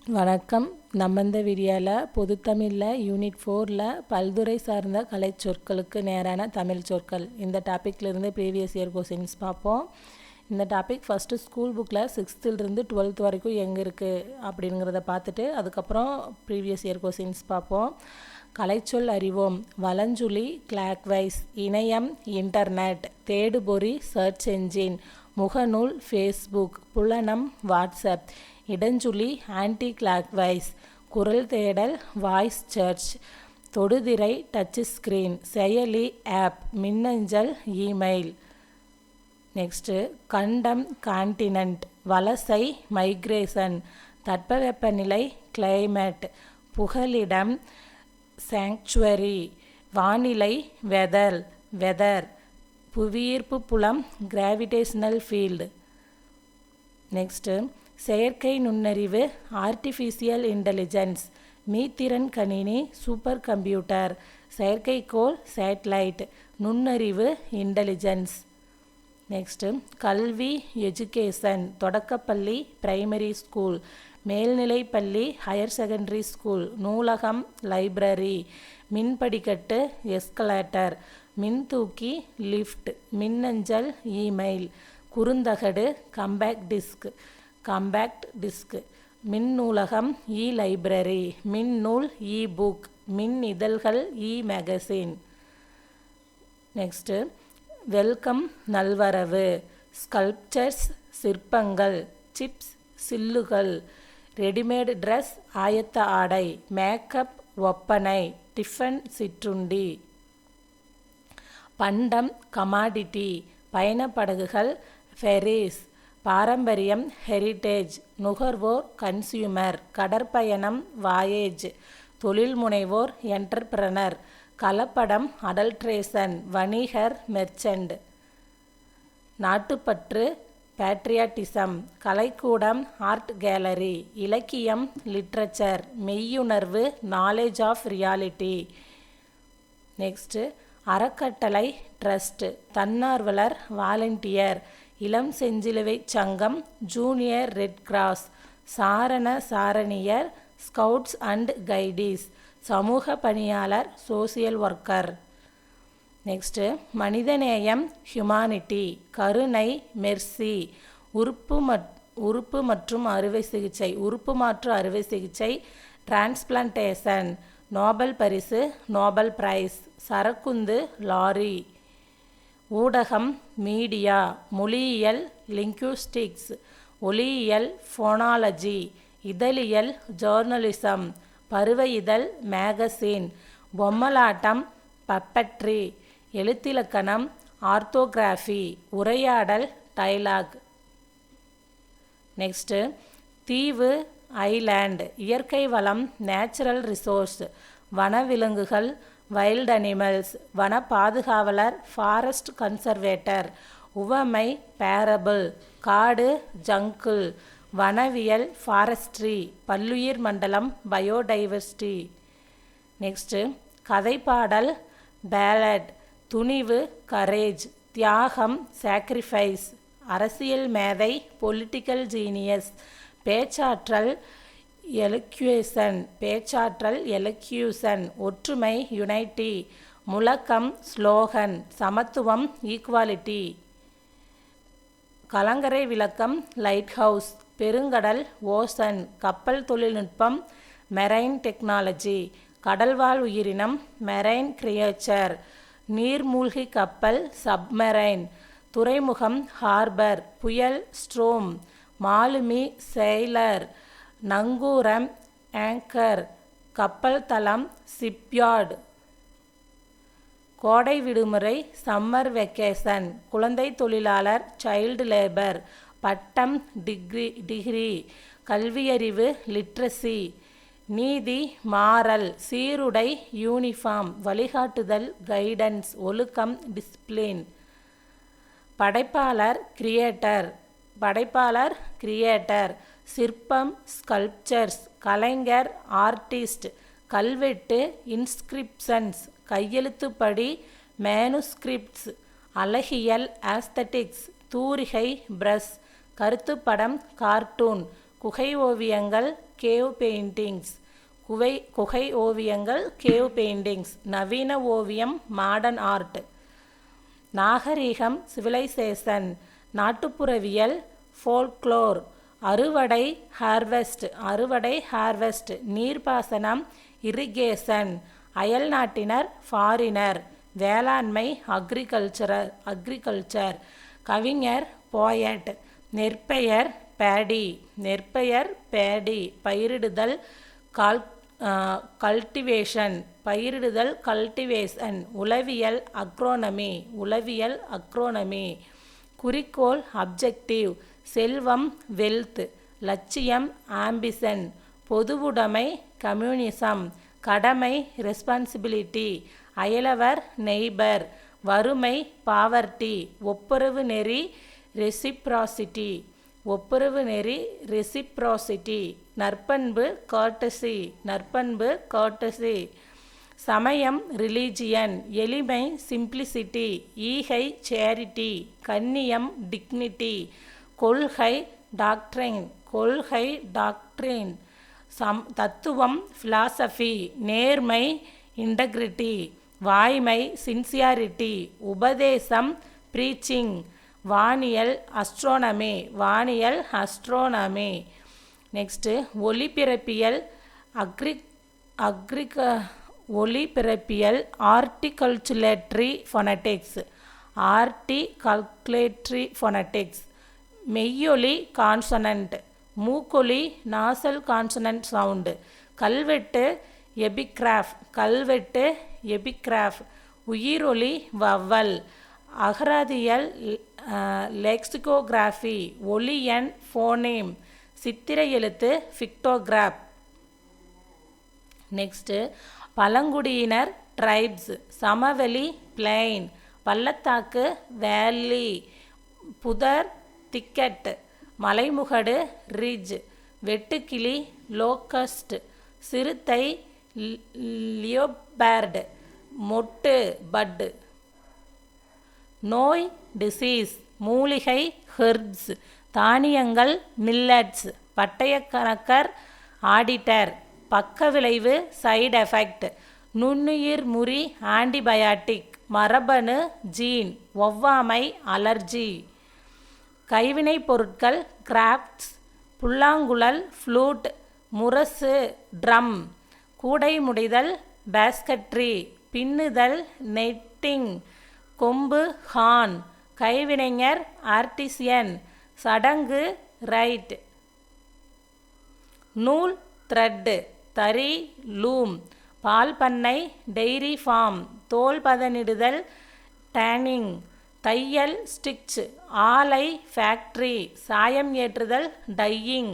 வணக்கம். நம்ம இந்த வீடியோவில் பொதுத்தமிழில் யூனிட் 4ல் பல்துறை சார்ந்த கலைச்சொற்களுக்கு நேரான தமிழ் சொற்கள் இந்த டாப்பிக்லேருந்து ப்ரீவியஸ் இயர் கொஸ்டின்ஸ் பார்ப்போம். இந்த டாபிக் ஃபஸ்ட்டு ஸ்கூல் புக்கில் 6th to 12th வரைக்கும் எங்கே இருக்குது அப்படிங்கிறத பார்த்துட்டு அதுக்கப்புறம் ப்ரீவியஸ் இயர் கொஸ்டின்ஸ் பார்ப்போம். கலைச்சொல் அறிவோம். வலஞ்சுழி கிளாக்வைஸ், இணையம் இன்டர்நெட், தேடுபொறி சர்ச் என்ஜின், முகநூல் ஃபேஸ்புக், புலனம் வாட்ஸ்அப், இடஞ்சுழி ஆன்டி கிளாக்வைஸ், குரல் தேடல் வாய்ஸ் சர்ச், தொடுதிரை டச் ஸ்க்ரீன், செயலி ஆப், மின்னஞ்சல் இமெயில். நெக்ஸ்ட்டு கண்டம் கான்டினென்ட், வலசை மைக்ரேஷன், தட்பவெப்பநிலை கிளைமேட், புகலிடம் சாங்சுவரி, வானிலை வெதர், புவியீர்ப்பு புலம் கிராவிடேஷனல் ஃபீல்டு. நெக்ஸ்ட்டு செயற்கை நுண்ணறிவு ஆர்டிஃபிஷியல் இன்டெலிஜென்ஸ், மீத்திறன் கணினி சூப்பர் கம்ப்யூட்டர், செயற்கைக்கோள் சேட்டலைட், நுண்ணறிவு இன்டெலிஜென்ஸ். நெக்ஸ்ட்டு கல்வி எஜுகேஷன், தொடக்கப்பள்ளி பிரைமரி ஸ்கூல், மேல்நிலைப்பள்ளி ஹையர் செகண்டரி ஸ்கூல், நூலகம் லைப்ரரி, மின்படிக்கட்டு எஸ்கலேட்டர், மின்தூக்கி லிஃப்ட், மின்னஞ்சல் இமெயில், குறுந்தகடு கம்பேக்ட் டிஸ்க், மின் நூலகம் லைப்ரரி, மின்னூல் புக், மின் இதழ்கள் மேகசின். நெக்ஸ்ட்டு வெல்கம் நல்வரவு, ஸ்கல்ப்சர்ஸ் சிற்பங்கள், சிப்ஸ் சில்லுகள், ரெடிமேட் ட்ரெஸ் ஆயத்த ஆடை, மேக்கப் ஒப்பனை, டிஃபன் சிற்றுண்டி. பண்டம் கமாடிட்டி, பயணப்படகுகள் ஃபெரீஸ், பாரம்பரியம் ஹெரிட்டேஜ், நுகர்வோர் கன்சியூமர், கடற்பயணம் வாயேஜ், தொழில் முனைவோர் என்டர்பிரனர், கலப்படம் அடல்ட்ரேஷன், வணிகர் மெர்ச்சன்ட். நாட்டுப்பற்று பேட்ரியாட்டிசம், கலைக்கூடம் ஆர்ட் கேலரி, இலக்கியம் லிட்ரேச்சர், மெய்யுணர்வு நாலேஜ் ஆஃப் ரியாலிட்டி. நெக்ஸ்ட்டு அறக்கட்டளை ட்ரஸ்ட், தன்னார்வலர் வாலண்டியர், இளம் செஞ்சிலுவை சங்கம், ஜூனியர் ரெட் கிராஸ், சாரண சாரணியர், ஸ்கவுட்ஸ் அண்ட் கைடீஸ், சமூக பணியாளர் சோசியல் ஒர்க்கர். நெக்ஸ்ட்டு மனிதநேயம் ஹியூமானிட்டி, கருணை மெர்சி, உறுப்பு மாற்று அறுவை சிகிச்சை டிரான்ஸ்பிளான்டேஷன், நோபல் பரிசு நோபல் பிரைஸ், சரக்குந்து லாரி. ஊடகம் மீடியா, மொழியியல் லிங்குஸ்டிக்ஸ், ஒலியியல் ஃபோனாலஜி, இதழியல் ஜேர்னலிசம், பருவ இதழ் மேகசின், பொம்மலாட்டம் பப்பட்ரி, எழுத்திலக்கணம் ஆர்த்தோகிராஃபி, உரையாடல் டைலாக். நெக்ஸ்ட்டு தீவு ஐலேண்ட், இயற்கை வளம் நேச்சுரல் ரிசோர்ஸ், வனவிலங்குகள் வைல்ட் அனிமல்ஸ், வன பாதுகாவலர் ஃபாரஸ்ட் கன்சர்வேட்டர், உவமை பேரபிள், காடு ஜங்கிள், வனவியல் ஃபாரஸ்ட்ரி, பல்லுயிர் மண்டலம் பயோடைவர்சிட்டி. நெக்ஸ்ட்டு கதைப்பாடல் பேலட், துணிவு கரேஜ், தியாகம் சாக்ரிஃபைஸ், அரசியல் மேதை பொலிட்டிக்கல் ஜீனியஸ், பேச்சாற்றல் எலக்யூசன், ஒற்றுமை யுனைட்டி, முழக்கம் ஸ்லோகன், சமத்துவம் ஈக்குவாலிட்டி. கலங்கரை விளக்கம் லைட் ஹவுஸ், பெருங்கடல் ஓசன், கப்பல் தொழில்நுட்பம் மெரைன் டெக்னாலஜி, கடல்வாழ் உயிரினம் மெரைன் கிரியேச்சர், நீர்மூழ்கி கப்பல் சப்மெரைன், துறைமுகம் ஹார்பர், புயல் ஸ்ட்ரோம், மாலுமி செயிலர், நங்கூரம் ஆங்கர், கப்பல் தளம் ஷிப்யார்டு. கோடை விடுமுறை சம்மர் வெக்கேஷன், குழந்தை தொழிலாளர் சைல்டு லேபர், பட்டம் டிகிரி, கல்வியறிவு லிட்ரஸி, நீதி மாறல், சீருடை யூனிஃபார்ம், வழிகாட்டுதல் கைடன்ஸ், ஒழுக்கம் டிசிப்ளின். படைப்பாளர் கிரியேட்டர், சிற்பம் ஸ்கல்ப்சர்ஸ், கலைஞர் ஆர்டிஸ்ட், கல்வெட்டு இன்ஸ்கிரிப்ஷன்ஸ், கையெழுத்துப்படி மேனுஸ்கிரிப்ட்ஸ், அழகியல் ஆஸ்தட்டிக்ஸ், தூரிகை பிரஷ், கருத்துப்படம் கார்ட்டூன், குகை ஓவியங்கள் கேவ் பெயிண்டிங்ஸ். குகை ஓவியங்கள் கேவ் பெயிண்டிங்ஸ். நவீன ஓவியம் மாடர்ன் ஆர்ட். நாகரீகம் சிவிலைசேஷன். நாட்டுப்புறவியல் ஃபோல்க்ளோர். அறுவடை ஹார்வெஸ்ட். நீர்ப்பாசனம் இரிகேஷன். அயல் நாட்டினர் ஃபாரினர். வேளாண்மை அக்ரிகல்ச்சர். கவிஞர் போயட். நெற்பெயர் பேடி. பயிரிடுதல் கல்டிவேஷன். உளவியல் அக்ரோனமி. குறிக்கோள் அப்ஜெக்டிவ். செல்வம் வெல்த். லட்சியம் ஆம்பிஷன். பொதுவுடைமை கம்யூனிசம். கடமை ரெஸ்பான்சிபிலிட்டி. அயலவர் நெய்பர். வறுமை பாவர்ட்டி. ஒப்புரவு நெறி ரெசிப்ராசிட்டி. நற்பண்பு கர்ட்டசி. சமயம் ரிலீஜியன். எளிமை சிம்பிளிசிட்டி. ஈகை சேரிட்டி. கண்ணியம் டிக்னிட்டி. கொள்கை டாக்ட்ரின். தத்துவம் பிலாசபி. நேர்மை இன்டெகிரிட்டி. வாய்மை சின்சியாரிட்டி. உபதேசம் ப்ரீச்சிங். வானியல் அஸ்ட்ரோனமி. நெக்ஸ்ட்டு ஒலிபிறப்பியல் ஆர்டிகல்குலேட்டரி ஃபொனடிக்ஸ். மெய்யொலி கான்சனன்ட். மூக்கொலி நாசல் கான்சனன்ட் சவுண்டு. கல்வெட்டு எபிகிராஃப். உயிரொலி வவ்வல். அகராதியல் லெக்சிகோகிராஃபி. ஒலியன் ஃபோனேம். சித்திரை எழுத்து பிக்டோகிராப். நெக்ஸ்ட்டு பழங்குடியினர் ட்ரைப்ஸ். சமவெளி பிளெயின். பள்ளத்தாக்கு வேலி. புதர் திக்கெட். மலைமுகடு ரிட்ஜ். வெட்டுக்கிளி லோக்கஸ்ட். சிறுத்தை லியோபேர்டு. மொட்டு பட். நோய் டிசீஸ். மூலிகை ஹெர்ப்ஸ். தானியங்கள் மில்லட்ஸ். பட்டயக்கணக்கர் ஆடிட்டர். பக்க விளைவு சைடு எஃபெக்ட். நுண்ணுயிர் முறி ஆன்டிபயாட்டிக். மரபணு ஜீன். ஒவ்வாமை அலர்ஜி. கைவினைப் பொருட்கள் கிராஃப்ட்ஸ். புல்லாங்குழல் ஃப்ளூட். முரசு ட்ரம். கூடை முடைதல் பேஸ்கட்ரி. பின்னுதல் நெட்டிங். கொம்பு ஹார்ன். கைவினைஞர் ஆர்டிசியன். சடங்கு ரைட். நூல் த்ரெட். தறி லூம். பால் பண்ணை டெய்ரி ஃபார்ம். தோல் பதனிடுதல் டேனிங். தையல் ஸ்டிச். ஆலை ஃபேக்ட்ரி. சாயம் ஏற்றுதல் டையிங்.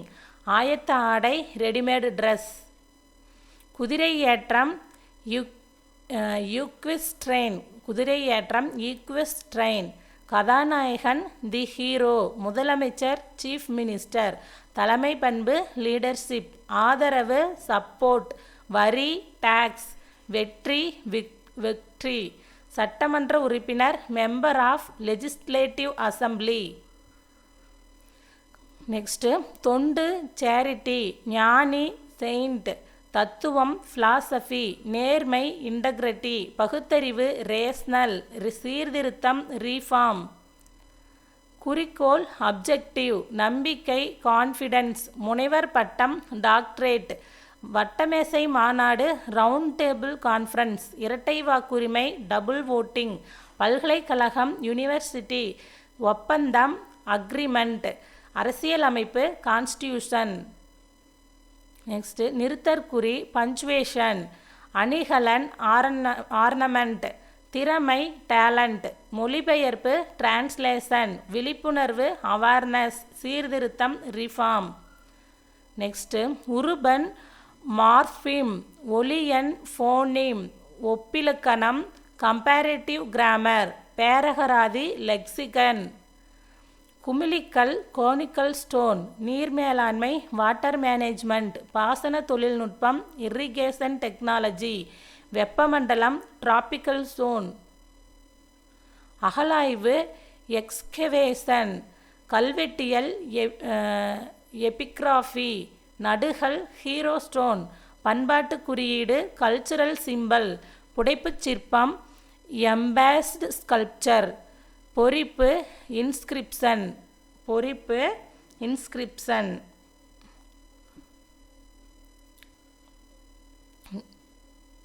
ஆயத்த ஆடை ரெடிமேடு ட்ரெஸ். குதிரை ஏற்றம் ஈக்விஸ்ட்ரெயின். கதாநாயகன் தி ஹீரோ. முதலமைச்சர் சீஃப் மினிஸ்டர். தலைமை பண்பு லீடர்ஷிப். ஆதரவு சப்போர்ட். வரி டாக்ஸ். வெற்றி. சட்டமன்ற உறுப்பினர் member of legislative assembly. Next தொண்டு சேரிட்டி. ஞானி செயின்ட். தத்துவம் பிலாசபி. நேர்மை இன்டெகிரிட்டி. பகுத்தறிவு ரேஷனல். சீர்திருத்தம் ரீஃபார்ம். குறிக்கோள் அப்ஜெக்டிவ். நம்பிக்கை கான்ஃபிடன்ஸ். முனைவர் பட்டம் டாக்டரேட். வட்டமேசை மாநாடு ரவுண்ட் டேபிள் கான்ஃபரன்ஸ். இரட்டை வாக்குரிமை டபுள் வோட்டிங். பல்கலைக்கழகம் யூனிவர்சிட்டி. ஒப்பந்தம் அக்ரிமெண்ட். அரசியலமைப்பு கான்ஸ்டியூஷன். நெக்ஸ்ட்டு நிறுத்தற்குறி பஞ்சுவேஷன். அணிகலன் ஆர்னமெண்ட். திறமை டேலண்ட். மொழிபெயர்ப்பு டிரான்ஸ்லேஷன். விழிப்புணர்வு அவேர்னஸ். சீர்திருத்தம் ரிஃபார்ம். நெக்ஸ்ட்டு உருபன் மார்ஃபிம். ஒலியன் ஃபோனீம். ஒப்பிலக்கணம் கம்பேரேட்டிவ் கிராமர். பேரகராதி லெக்சிகன். குமிழிக்கல் கோனிக்கல் ஸ்டோன். நீர் மேலாண்மை வாட்டர் மேனேஜ்மெண்ட். பாசன தொழில்நுட்பம் இரிகேஷன் டெக்னாலஜி. வெப்பமண்டலம் டிராபிக்கல் ஜோன். அகழாய்வு எக்ஸ்கவேஷன். கல்வெட்டியல் எபிகிராஃபி நடுகள் ஹீரோ ஸ்டோன் பண்பாட்டு குறியீடு கல்ச்சுரல் சிம்பல் புடைப்புச் சிற்பம் எம்பாஸ்டு ஸ்கல்ப்சர் பொறிப்பு இன்ஸ்கிரிப்ஷன்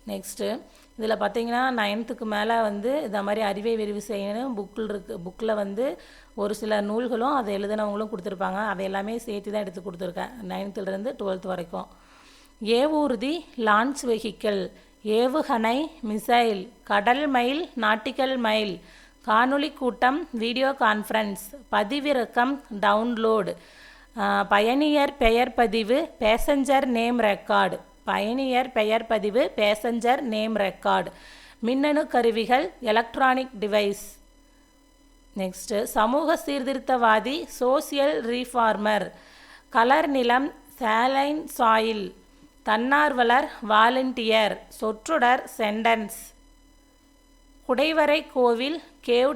நெக்ஸ்ட்டு இதில் பார்த்தீங்கன்னா 9th மேலே வந்து இந்த மாதிரி அறிவை விரிவு செய்யணும் புக்கில் வந்து ஒரு சில நூல்களும் அதை எழுதினவங்களும் கொடுத்துருப்பாங்க. அதை எல்லாமே சேர்த்து தான் எடுத்து கொடுத்துருக்கேன் 9th 12th வரைக்கும். ஏவூர்தி லான்ச் வெஹிக்கிள் ஏவுகணை மிசைல் கடல் மைல் நாட்டிக்கல் மைல் காணொளி கூட்டம் வீடியோ கான்ஃபரன்ஸ் பதிவிறக்கம் டவுன்லோடு பயணியர் பெயர் பதிவு பேசஞ்சர் நேம் ரெக்கார்டு மின்னணு கருவிகள் எலக்ட்ரானிக் டிவைஸ். நெக்ஸ்ட்டு சமூக சீர்திருத்தவாதி சோசியல் ரீஃபார்மர் கலர் நிலம் சாலைன் சாயில் தன்னார்வலர் வாலண்டியர் சொற்றொடர் சென்டென்ஸ் குடைவரை கோவில் கேவ்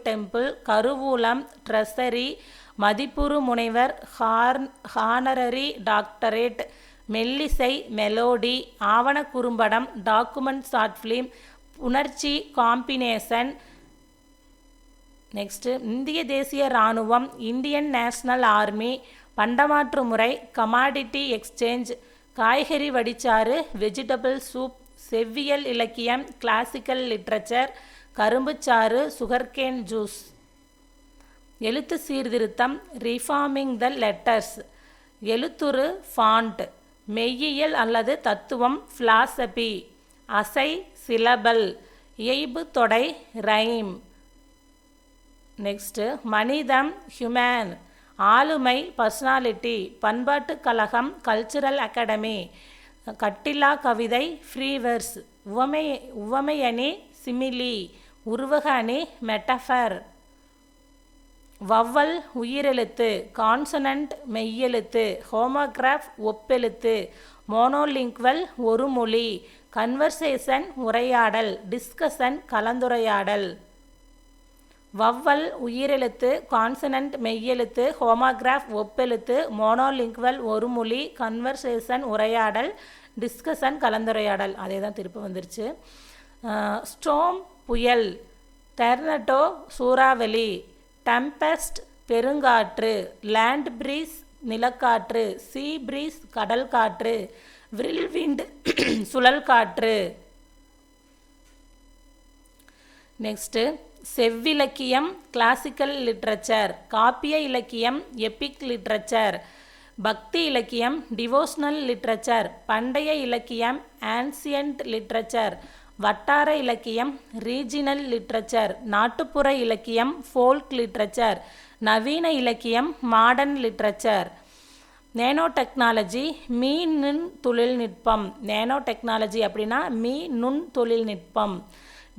டெம்பிள் கருவூலம் ட்ரெஸரி மதிப்புறு முனைவர் ஹானரரி டாக்டரேட் மெல்லிசை மெலோடி ஆவண குறும்படம் டாக்குமெண்ட் ஷார்ட் ஃபிலிம் புணர்ச்சி காம்பினேஷன். நெக்ஸ்ட்டு இந்திய தேசிய இராணுவம் இந்தியன் நேஷனல் ஆர்மி பண்டமாற்று முறை கமாடிட்டி எக்ஸ்சேஞ்ச் காய்கறி வடிச்சாறு வெஜிடபிள் சூப் செவ்வியல் இலக்கியம் கிளாசிக்கல் லிட்ரேச்சர் கரும்புச்சாறு சுகர்கேன் ஜூஸ். எழுத்து சீர்திருத்தம் ரிஃபார்மிங் த லெட்டர்ஸ் எழுத்துரு ஃபாண்ட் மெய்யியல் அல்லது தத்துவம் ஃபிலாசபி அசை சிலபல் இயைபு தொடை ரைம். நெக்ஸ்ட்டு மனிதம் ஹியூமன் ஆளுமை பர்சனாலிட்டி பண்பாட்டு கழகம் கல்ச்சுரல் அகாடமி கட்டில்லா கவிதை ஃப்ரீவர்ஸ் உவமை அணி சிமிலி உருவக அணி மெட்டஃபர் வவ்வல் உயிரெழுத்து கான்சனன்ட் மெய்யெழுத்து ஹோமோகிராஃப் ஒப்பெழுத்து மோனோலிங்குவல் ஒரு மொழி கன்வர்சேஷன் உரையாடல் டிஸ்கஷன் கலந்துரையாடல். வவ்வல் உயிரெழுத்து கான்சனன்ட் மெய்யெழுத்து ஹோமோகிராஃப் ஒப்பெழுத்து மோனோலிங்குவல் ஒரு மொழி கன்வர்சேஷன் உரையாடல் டிஸ்கஷன் கலந்துரையாடல். அதே தான் திருப்பி வந்துருச்சு. ஸ்டோம் புயல் டெர்னடோ சூறாவளி டெம்பெஸ்ட் பெருங்காற்று லேண்ட் பிரீஸ் நிலக்காற்று சீ பிரீஸ் கடல் காற்று விரில்விண்ட் சுழல் காற்று. நெக்ஸ்ட்டு செவ்விலக்கியம் கிளாசிக்கல் லிட்ரேச்சர் காப்பிய இலக்கியம் எபிக் லிட்ரேச்சர் பக்தி இலக்கியம் டிவோஷனல் லிட்ரேச்சர் பண்டைய இலக்கியம் ஆன்சியன்ட் லிட்ரேச்சர் வட்டார இலக்கியம் ரீஜினல் லிட்ரேச்சர் நாட்டுப்புற இலக்கியம் ஃபோல்க் லிட்ரேச்சர் நவீன இலக்கியம் மாடர்ன் லிட்ரேச்சர். நேனோ டெக்னாலஜி நுண் தொழில்நுட்பம் நேனோ டெக்னாலஜி அப்படின்னா நுண் தொழில்நுட்பம்.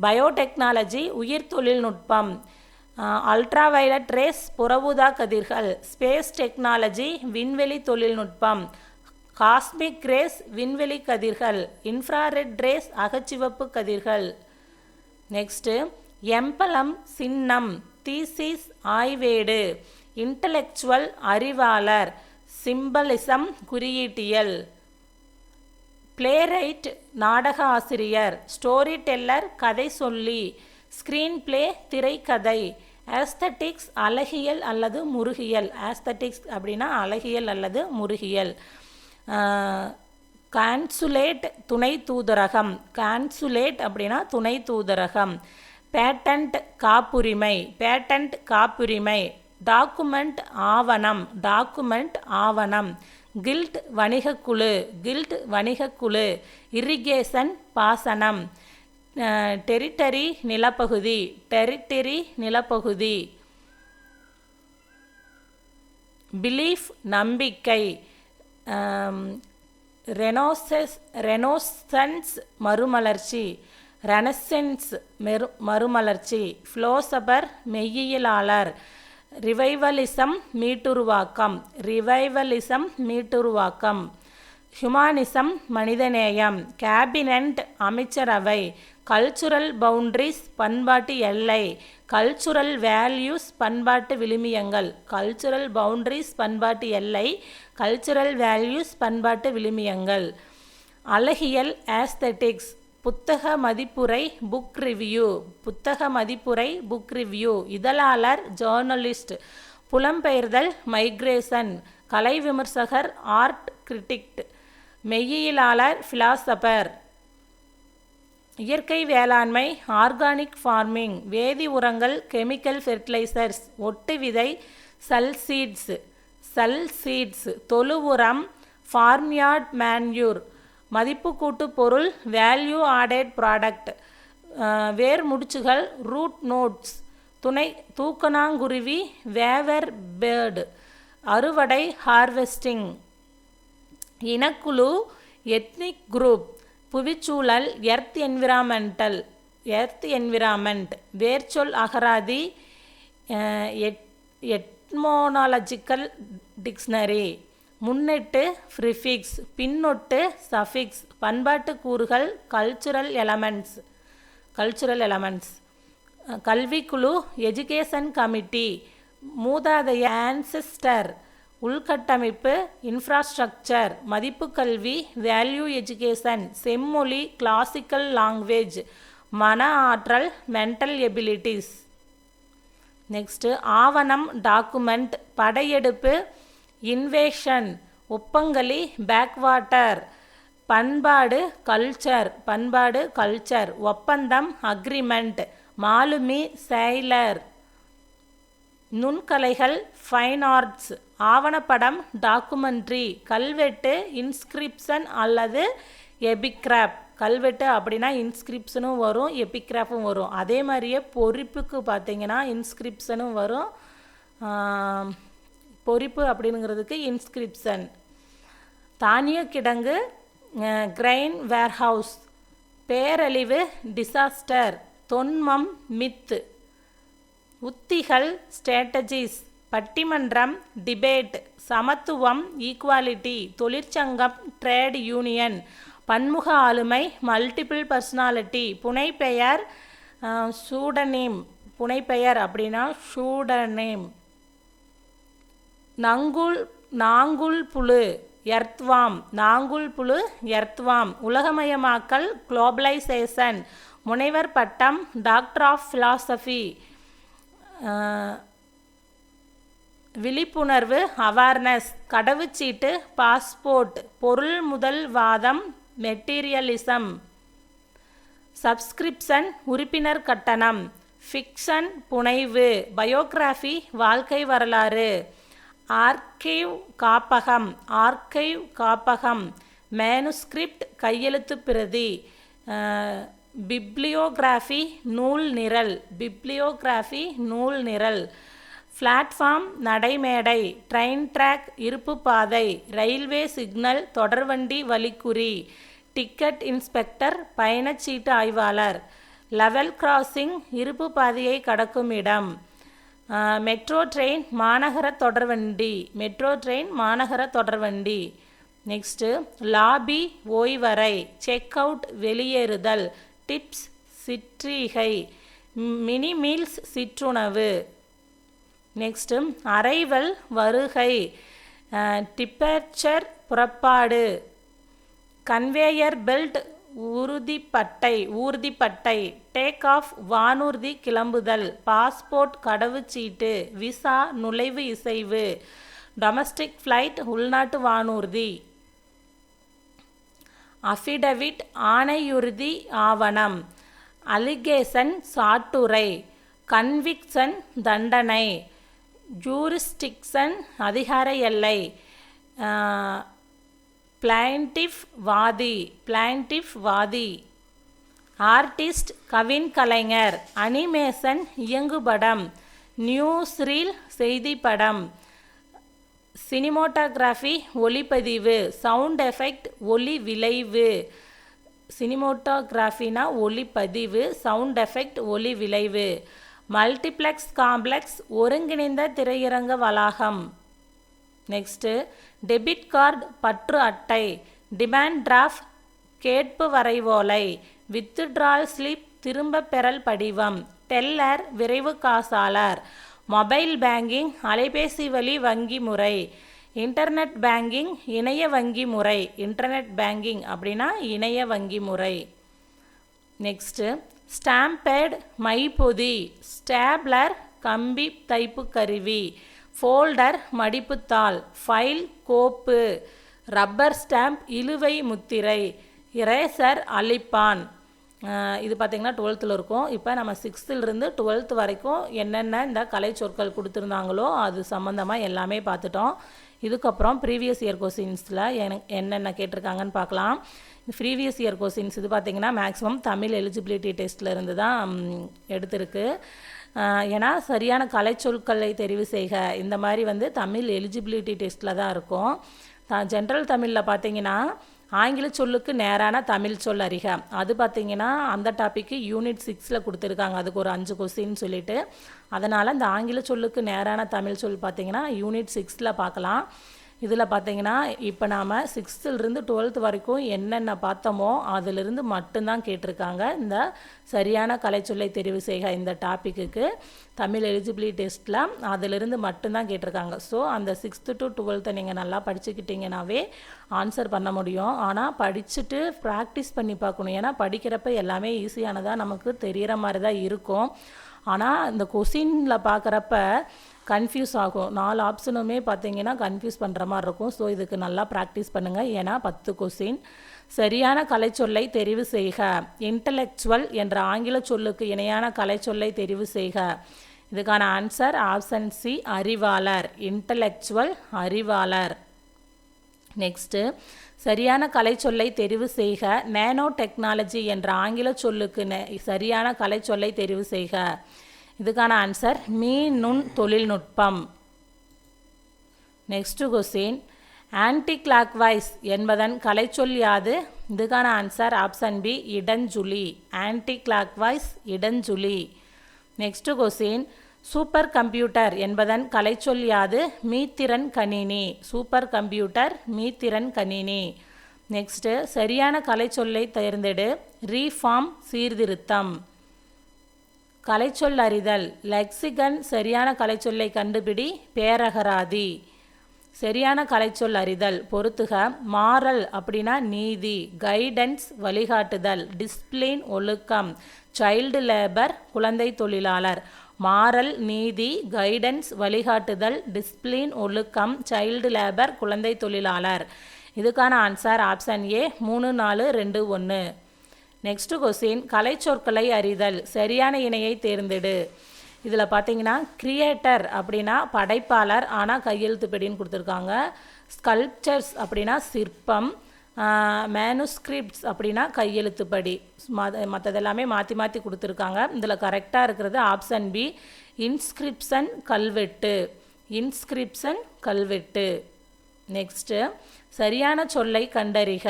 பயோடெக்னாலஜி உயிர் தொழில்நுட்பம். அல்ட்ராவயலட் ரேஸ் புறஊதா கதிர்கள். ஸ்பேஸ் டெக்னாலஜி விண்வெளி தொழில்நுட்பம். காஸ்மிக் ரேஸ் விண்வெளி கதிர்கள். இன்ஃப்ராரெட் ரேஸ் அகச்சிவப்பு கதிர்கள். நெக்ஸ்ட்டு எம்பலம் சின்னம் தீசிஸ் ஆய்வேடு இன்டலெக்சுவல் அறிவாளர் சிம்பலிசம் குறியீட்டியல். பிளேரைட் நாடக ஆசிரியர் ஸ்டோரி டெல்லர் கதை சொல்லி ஸ்க்ரீன் பிளே திரைக்கதை. ஆஸ்தட்டிக்ஸ் அழகியல் அல்லது முருகியல் ஆஸ்தட்டிக்ஸ் அப்படின்னா அழகியல் அல்லது முருகியல். கான்சுலேட் துணை தூதரகம் கான்சுலேட் அப்படின்னா துணை தூதரகம். பேட்டன்ட் காப்புரிமை டாக்குமெண்ட் ஆவணம். கில்ட் வணிகக்குழு இரிகேஷன் பாசனம். டெரிட்டரி நிலப்பகுதி. பிலீஃப் நம்பிக்கை. ரெனோசன்ஸ் மறுமலர்ச்சி. ஃபிலோசபர் மெய்யியலாளர். ரிவைவலிசம் மீட்டுருவாக்கம். ஹியூமானிசம் மனிதநேயம். கேபினட் அமைச்சரவை. கல்ச்சுரல் பவுண்டரிஸ் பண்பாட்டு எல்லை. கல்ச்சுரல் வேல்யூஸ் பண்பாட்டு விழுமியங்கள். கல்ச்சுரல் பவுண்டரிஸ் பண்பாட்டு எல்லை, கல்ச்சுரல் வேல்யூஸ் பண்பாட்டு விழுமியங்கள். அழகியல் ஆஸ்தெட்டிக்ஸ். புத்தக மதிப்புரை புக் ரிவ்யூ. புத்தக மதிப்புரை புக் ரிவ்யூ. இதழாளர் ஜேர்னலிஸ்ட். புலம்பெயர்தல் மைக்ரேஷன். கலை விமர்சகர் ஆர்ட் கிரிட்டிக். மெய்யியலாளர் பிலாசபர். இயற்கை வேளாண்மை ஆர்கானிக் ஃபார்மிங். வேதி உரங்கள் கெமிக்கல் ஃபெர்டிலைசர்ஸ். ஒட்டு விதை சல்சீட்ஸ். தொழு உரம் ஃபார்ம்யார்ட் மேன்யூர். மதிப்புக்கூட்டு பொருள் வேல்யூ ஆடட் ப்ராடக்ட். வேர் முடிச்சுகள் ரூட் நோட்ஸ். துணை தூக்கணாங்குருவி வேவர் பேர்டு. அறுவடை ஹார்வெஸ்டிங். இனக்குழு எத்னிக் குரூப். புவிச்சூழல் எர்த் என்விரான்மெண்ட். வேர்ச்சொல் அகராதி எட்மோனாலஜிக்கல் டிக்ஷனரி. முன்னொட்டு ப்ரிஃபிக்ஸ். பின்னொட்டு சஃபிக்ஸ். பண்பாட்டு கூறுகள் கல்ச்சுரல் எலமெண்ட்ஸ். கல்விக்குழு எஜுகேஷன் கமிட்டி. மூதாதைய ஆன்செஸ்டர். உள்கட்டமைப்பு இன்ஃப்ராஸ்ட்ரக்சர். மதிப்பு கல்வி வேல்யூ எஜுகேஷன். செம்மொழி கிளாசிக்கல் லாங்குவேஜ். மன ஆற்றல் மென்டல் எபிலிட்டிஸ். நெக்ஸ்ட்டு ஆவணம் டாக்குமெண்ட். படையெடுப்பு இன்வேஷன். ஒப்பங்களி பேக்வாட்டர். பண்பாடு கல்ச்சர். ஒப்பந்தம் அக்ரிமெண்ட். மாலுமி செயலர். நுண்கலைகள் ஃபைன் ஆர்ட்ஸ். ஆவணப்படம் டாக்குமெண்ட்ரி. கல்வெட்டு இன்ஸ்கிரிப்ஷன் அல்லது எபிகிராப். கல்வெட்டு அப்படின்னா இன்ஸ்கிரிப்ஷனும் வரும், எபிகிராஃபும் வரும். அதே மாதிரியே பொறிப்புக்கு பார்த்தீங்கன்னா இன்ஸ்கிரிப்ஷனும் வரும், பொறிப்பு அப்படிங்கிறதுக்கு இன்ஸ்கிரிப்ஷன். தானிய கிடங்கு கிரெயின் வேர்ஹவுஸ். பேரழிவு டிசாஸ்டர். தொன்மம் மித்து. உத்திகள் ஸ்ட்ராட்டஜிஸ். பட்டிமன்றம் டிபேட். சமத்துவம் ஈக்குவாலிட்டி. தொழிற்சங்கம் ட்ரேட் யூனியன். பன்முக ஆளுமை மல்டிபிள் பர்சனாலிட்டி. புனைப்பெயர் சூடனேம். புனைப்பெயர் அப்படின்னா சூடனேம். நாங்குல் புழு எர்த்வாம். உலகமயமாக்கல் குளோபலைசேஷன். முனைவர் பட்டம் டாக்டர் ஆஃப் பிலாசபி. விழிப்புணர்வு அவேர்னஸ். கடவுச்சீட்டு பாஸ்போர்ட். பொருள் முதல் வாதம் மெட்டீரியலிசம். சப்ஸ்கிரிப்ஷன் உறுப்பினர் கட்டணம். ஃபிக்ஷன் புனைவு. பயோகிராஃபி வாழ்க்கை வரலாறு. ஆர்கைவ் காப்பகம். மேனுஸ்கிரிப்ட் கையெழுத்து பிரதி. பிப்ளியோகிராஃபி நூல் நிரல். பிளாட்ஃபார்ம் நடைமேடை. ட்ரெயின் ட்ராக் இருப்பு பாதை. ரயில்வே சிக்னல் தொடர்வண்டி வழிக்குறி. டிக்கெட் இன்ஸ்பெக்டர் பயணச்சீட்டு ஆய்வாளர். லெவல் கிராசிங் இருப்பு பாதையை கடக்கும் இடம். மெட்ரோ ட்ரெயின் மாநகர தொடர்வண்டி. நெக்ஸ்ட்டு லாபி ஓய்வறை. செக் அவுட் வெளியேறுதல். டிப்ஸ் சிற்றீகை. மினி மீல்ஸ் சிற்றுணவு. நெக்ஸ்ட்டு அரைவல் வருகை. டிப்பர்ச்சர் புறப்பாடு. கன்வேயர் பெல்ட் ஊர்திப்பட்டை. டேக் ஆஃப் வானூர்தி கிளம்புதல். பாஸ்போர்ட் கடவுச்சீட்டு. விசா நுழைவு இசைவு. டொமஸ்டிக் ஃப்ளைட் உள்நாட்டு வானூர்தி. அஃபிடவிட் ஆணையுறுதி ஆவணம். அலிகேஷன் சாட்டுரை. கன்விக்ஷன் தண்டனை. ஜூரிஸ்டிக்ஷன் அதிகார எல்லை. பிளைண்டிஃப் வாதி. ஆர்டிஸ்ட் கவின்கலைஞர். அனிமேஷன் இயங்குபடம். நியூஸ்ரீல் செய்திப்படம். சினிமோட்டோகிராஃபி ஒளிப்பதிவு. சவுண்ட் எஃபெக்ட் ஒலி விளைவு. சினிமோட்டோகிராஃபினா ஒளிப்பதிவு, சவுண்ட் எஃபெக்ட் ஒலி விளைவு. மல்டிப்ளெக்ஸ் காம்ப்ளெக்ஸ் ஒருங்கிணைந்த திரையரங்க வளாகம். நெக்ஸ்ட்டு டெபிட் கார்டு பற்று அட்டை. டிமாண்ட் டிராஃப்ட் கேட்பு வரைவோலை. வித்ட்ரால் ஸ்லிப் திரும்ப பெறல் படிவம். டெல்லர் விரைவு காசாளர், மொபைல் பேங்கிங் அலைபேசி வழி வங்கி முறை, இன்டர்நெட் பேங்கிங் இணைய வங்கி முறை. இன்டர்நெட் பேங்கிங் அப்படின்னா இணைய வங்கி முறை. நெக்ஸ்ட்டு ஸ்டாம்பேட் மைப்பொதி, ஸ்டேப்லர் கம்பி தைப்பு கருவி, ஃபோல்டர் மடிப்புத்தாள், ஃபைல் கோப்பு, ரப்பர் ஸ்டாம்ப் இழுவை முத்திரை, இரேசர் அழிப்பான். இது பார்த்திங்கன்னா 12th இருக்கும். இப்போ நம்ம 6th 12th வரைக்கும் என்னென்ன இந்த கலை சொற்கள் கொடுத்துருந்தாங்களோ அது சம்மந்தமாக எல்லாமே பார்த்துட்டோம். இதுக்கப்புறம் ப்ரீவியஸ் இயர் கொஸ்டின்ஸில் என்னென்ன கேட்டிருக்காங்கன்னு பார்க்கலாம். ப்ரீவியஸ் இயர் கொஸ்டின்ஸ் இது பார்த்திங்கன்னா மேக்ஸிமம் தமிழ் எலிஜிபிலிட்டி டெஸ்ட்டில் இருந்து தான் எடுத்திருக்கு. ஏன்னா சரியான கலை சொற்களை தெரிவு செய்க இந்த மாதிரி தமிழ் எலிஜிபிலிட்டி டெஸ்ட்டில் தான் இருக்கும். ஜென்ரல் தமிழில் பார்த்திங்கன்னா ஆங்கில சொல்லுக்கு நேரான தமிழ் சொல் அறிக, அது பார்த்திங்கன்னா அந்த டாப்பிக்கு யூனிட் 6 கொடுத்துருக்காங்க. அதுக்கு ஒரு 5 கொஸ்டின் சொல்லிட்டு, அதனால் இந்த ஆங்கில சொல்லுக்கு நேரான தமிழ் சொல் பார்த்திங்கன்னா யூனிட் 6 பார்க்கலாம். இதில் பார்த்திங்கன்னா இப்போ நாம் 6th 12th வரைக்கும் என்னென்ன பார்த்தோமோ அதிலிருந்து மட்டும்தான் கேட்டிருக்காங்க. இந்த சரியான கலைச்சொல்லை தெரிவு செய்க இந்த டாப்பிக்கு தமிழ் எலிஜிபிலிட்டி டெஸ்ட்டில் அதிலிருந்து மட்டும்தான் கேட்டிருக்காங்க. ஸோ அந்த 6th to 12th நீங்கள் நல்லா படிச்சுக்கிட்டிங்கனாவே ஆன்சர் பண்ண முடியும். ஆனால் படிச்சுட்டு ப்ராக்டிஸ் பண்ணி பார்க்கணும். ஏன்னா படிக்கிறப்ப எல்லாமே ஈஸியானதாக நமக்கு தெரிகிற மாதிரி தான் இருக்கும். ஆனால் இந்த கொஸ்டினில் பார்க்குறப்ப கன்ஃபியூஸ் ஆகும். 4 ஆப்ஷனுமே பார்த்தீங்கன்னா கன்ஃபியூஸ் பண்ணுற மாதிரி இருக்கும். ஸோ இதுக்கு நல்லா ப்ராக்டிஸ் பண்ணுங்கள். ஏன்னா 10 கொஸ்டின். சரியான கலைச்சொல்லை தெரிவு செய்க. இன்டலெக்சுவல் என்ற ஆங்கில சொல்லுக்கு இணையான கலைச்சொல்லை தெரிவு செய்க. இதுக்கான ஆன்சர் ஆப்ஷன் சி, அறிவாளர். இன்டலெக்சுவல் அறிவாளர். நெக்ஸ்ட்டு சரியான கலைச்சொல்லை தெரிவு செய்க. நேனோ டெக்னாலஜி என்ற ஆங்கில சொல்லுக்கு சரியான கலைச்சொல்லை தெரிவு செய்க. இதுக்கான ஆன்சர் நுண் தொழில்நுட்பம். நெக்ஸ்ட் கொஸ்டின் ஆன்டி கிளாக்வைஸ் என்பதன் கலைச்சொல் யாது? இதுக்கான ஆன்சர் ஆப்ஷன் பி, இடஞ்சுழி. ஆன்டி கிளாக்வைஸ் இடஞ்சுழி. நெக்ஸ்ட் கொஸ்டின் சூப்பர் கம்ப்யூட்டர் என்பதன் கலைச்சொல் யாது? மீத்திறன் கணினி. சூப்பர் கம்ப்யூட்டர் மீத்திறன் கணினி. நெக்ஸ்ட்டு சரியான கலைச்சொல்லை தேர்ந்தெடு. ரீஃபார்ம் சீர்திருத்தம். கலைச்சொல் அறிதல். லெக்சிகன் சரியான கலைச்சொல்லை கண்டுபிடி. பேரகராதி. சரியான கலைச்சொல் அறிதல் பொறுத்துக. மாரல் அப்படின்னா நீதி. கைடன்ஸ் வழிகாட்டுதல். டிசிப்ளின் ஒழுக்கம். சைல்டு லேபர் குழந்தை தொழிலாளர். மாரல் நீதி, கைடன்ஸ் வழிகாட்டுதல், டிசிப்ளின் ஒழுக்கம், சைல்டு லேபர் குழந்தை தொழிலாளர். இதுக்கான answer option A 3, 4, 2, 1. Next question கலைச்சொற்களை அறிதல். சரியான இணையை தேர்ந்தெடு. இதில் பார்த்தீங்கன்னா கிரியேட்டர் அப்படின்னா படைப்பாளர், ஆனால் கையெழுத்துப்படின்னு கொடுத்துருக்காங்க. ஸ்கல்ப்சர்ஸ் அப்படின்னா சிற்பம். மேனுஸ்கிரிப்ட்ஸ் அப்படின்னா கையெழுத்துப்படி. மற்றதெல்லாமே மாற்றி மாற்றி கொடுத்துருக்காங்க. இதில் கரெக்டாக இருக்கிறது ஆப்ஷன் பி, இன்ஸ்கிரிப்ஷன் கல்வெட்டு. இன்ஸ்கிரிப்ஷன் கல்வெட்டு. நெக்ஸ்ட்டு சரியான சொல்லை கண்டறிக.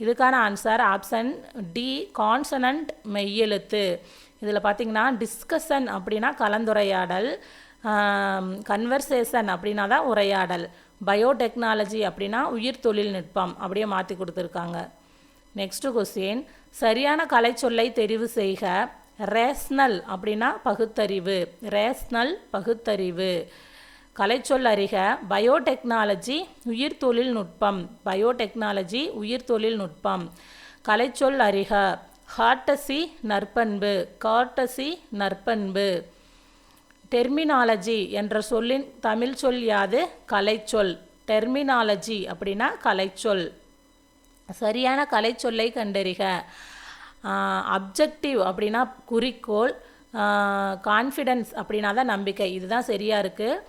இதுக்கான ஆன்சர் ஆப்ஷன் டி, கான்சனன்ட் மெய்யெழுத்து. இதில் பார்த்திங்கன்னா டிஸ்கஷன் அப்படின்னா கலந்துரையாடல். கன்வர்சேஷன் அப்படின்னா தான் உரையாடல். பயோடெக்னாலஜி அப்படின்னா உயிர் தொழில்நுட்பம். அப்படியே மாற்றி கொடுத்துருக்காங்க. நெக்ஸ்ட்டு கொஸ்டின் சரியான கலைச்சொல்லை தெரிவு செய்க. ரேஷ்னல் அப்படின்னா பகுத்தறிவு. ரேஷ்னல் பகுத்தறிவு. கலைச்சொல் அறிக. பயோடெக்னாலஜி உயிர் தொழில்நுட்பம். பயோடெக்னாலஜி உயிர் தொழில்நுட்பம். கலைச்சொல் அறிக. கார்ட்டசி நற்பண்பு. கார்ட்டசி நற்பண்பு. டெர்மினாலஜி என்ற சொல்லின் தமிழ் சொல் யாது? கலைச்சொல். டெர்மினாலஜி அப்படின்னா கலைச்சொல். சரியான கலைச்சொல்லை கண்டறிக. அப்ஜெக்டிவ் அப்படின்னா குறிக்கோள். கான்ஃபிடென்ஸ் அப்படின்னா தான் நம்பிக்கை. இதுதான் சரியாக இருக்குது.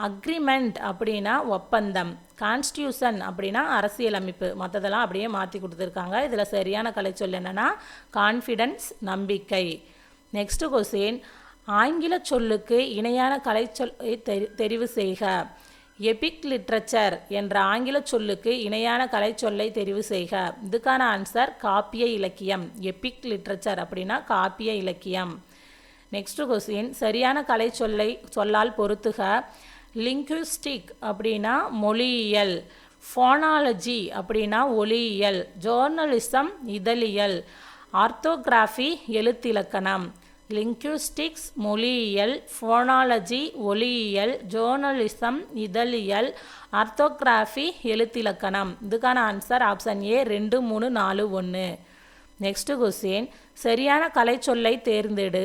அக்ரிமெண்ட் அப்படின்னா ஒப்பந்தம். கான்ஸ்டியூஷன் அப்படின்னா அரசியலமைப்பு. மற்றதெல்லாம் அப்படியே மாற்றி கொடுத்துருக்காங்க. இதில் சரியான கலைச்சொல் என்னென்னா கான்ஃபிடென்ஸ் நம்பிக்கை. நெக்ஸ்ட் கொஸ்டின் ஆங்கில சொல்லுக்கு இணையான கலைச்சொல்லை தெரிவு செய்க. எபிக் லிட்ரேச்சர் என்ற ஆங்கில சொல்லுக்கு இணையான கலைச்சொல்லை தெரிவு செய்க. இதுக்கான ஆன்சர் காப்பிய இலக்கியம். எபிக் லிட்ரேச்சர் அப்படின்னா காப்பிய இலக்கியம். நெக்ஸ்ட் கொஸ்டின் சரியான கலைச்சொல்லை சொல்லால் பொறுத்துக. லிங்குவிஸ்டிக் அப்படின்னா மொழியியல். ஃபோனாலஜி அப்படின்னா ஒலியியல். ஜோர்னலிசம் இதழியல். ஆர்த்தோகிராஃபி எழுத்திலக்கணம். லிங்குவிஸ்டிக்ஸ் மொழியியல், ஃபோனாலஜி ஒலியியல், ஜேர்னலிசம் இதழியல், ஆர்த்தோகிராஃபி எழுத்திலக்கணம். இதுக்கான answer option A 2, 3, 4, 1. Next question, சரியான கலைச்சொல்லை தேர்ந்தெடு.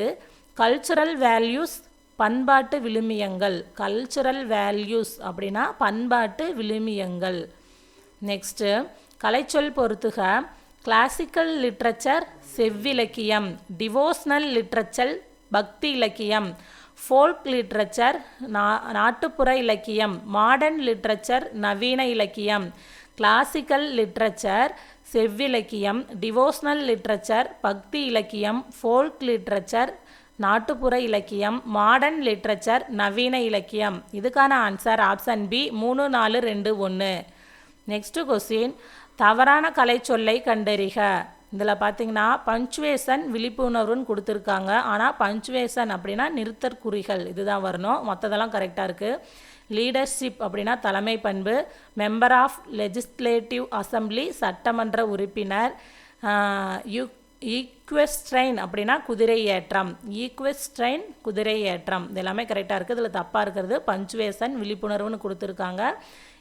கல்ச்சுரல் வேல்யூஸ் பண்பாட்டு விழுமியங்கள். கல்ச்சுரல் வேல்யூஸ் அப்படின்னா பண்பாட்டு விழுமியங்கள். நெக்ஸ்ட்டு கலைச்சொல் பொறுத்துக. கிளாசிக்கல் லிட்ரேச்சர் செவ்விலக்கியம், டிவோஷனல் லிட்ரேச்சர் பக்தி இலக்கியம், ஃபோல்க் லிட்ரேச்சர் நாட்டுப்புற இலக்கியம், மாடர்ன் லிட்ரேச்சர் நவீன இலக்கியம். கிளாசிக்கல் லிட்ரேச்சர் செவ்விலக்கியம், டிவோஷனல் லிட்ரேச்சர் பக்தி இலக்கியம், ஃபோல்க் லிட்ரேச்சர் நாட்டுப்புற இலக்கியம், மாடர்ன் லிட்ரேச்சர் நவீன இலக்கியம். இதுக்கான answer option B 3, 4, 2, 1. Next question, தவறான கலைச்சொல்லை கண்டறிக. இதில் பார்த்தீங்கன்னா பஞ்சுவேஷன் விழிப்புணர்வுன்னு கொடுத்துருக்காங்க. ஆனால் பஞ்சுவேஷன் அப்படின்னா நிறுத்தற்குறிகள் இதுதான் வரணும். மற்றதெல்லாம் கரெக்டாக இருக்குது. லீடர்ஷிப் அப்படின்னா தலைமை பண்பு. மெம்பர் ஆஃப் லெஜிஸ்லேட்டிவ் அசம்பிளி சட்டமன்ற உறுப்பினர். ஈக்வெஸ்ட்ரைன் அப்படின்னா குதிரை ஏற்றம். ஈக்வெஸ்ட்ரைன் குதிரை ஏற்றம். இது எல்லாமே கரெக்டாக இருக்குது. இதில் தப்பாக இருக்கிறது பஞ்சுவேஷன் விழிப்புணர்வுன்னு கொடுத்துருக்காங்க.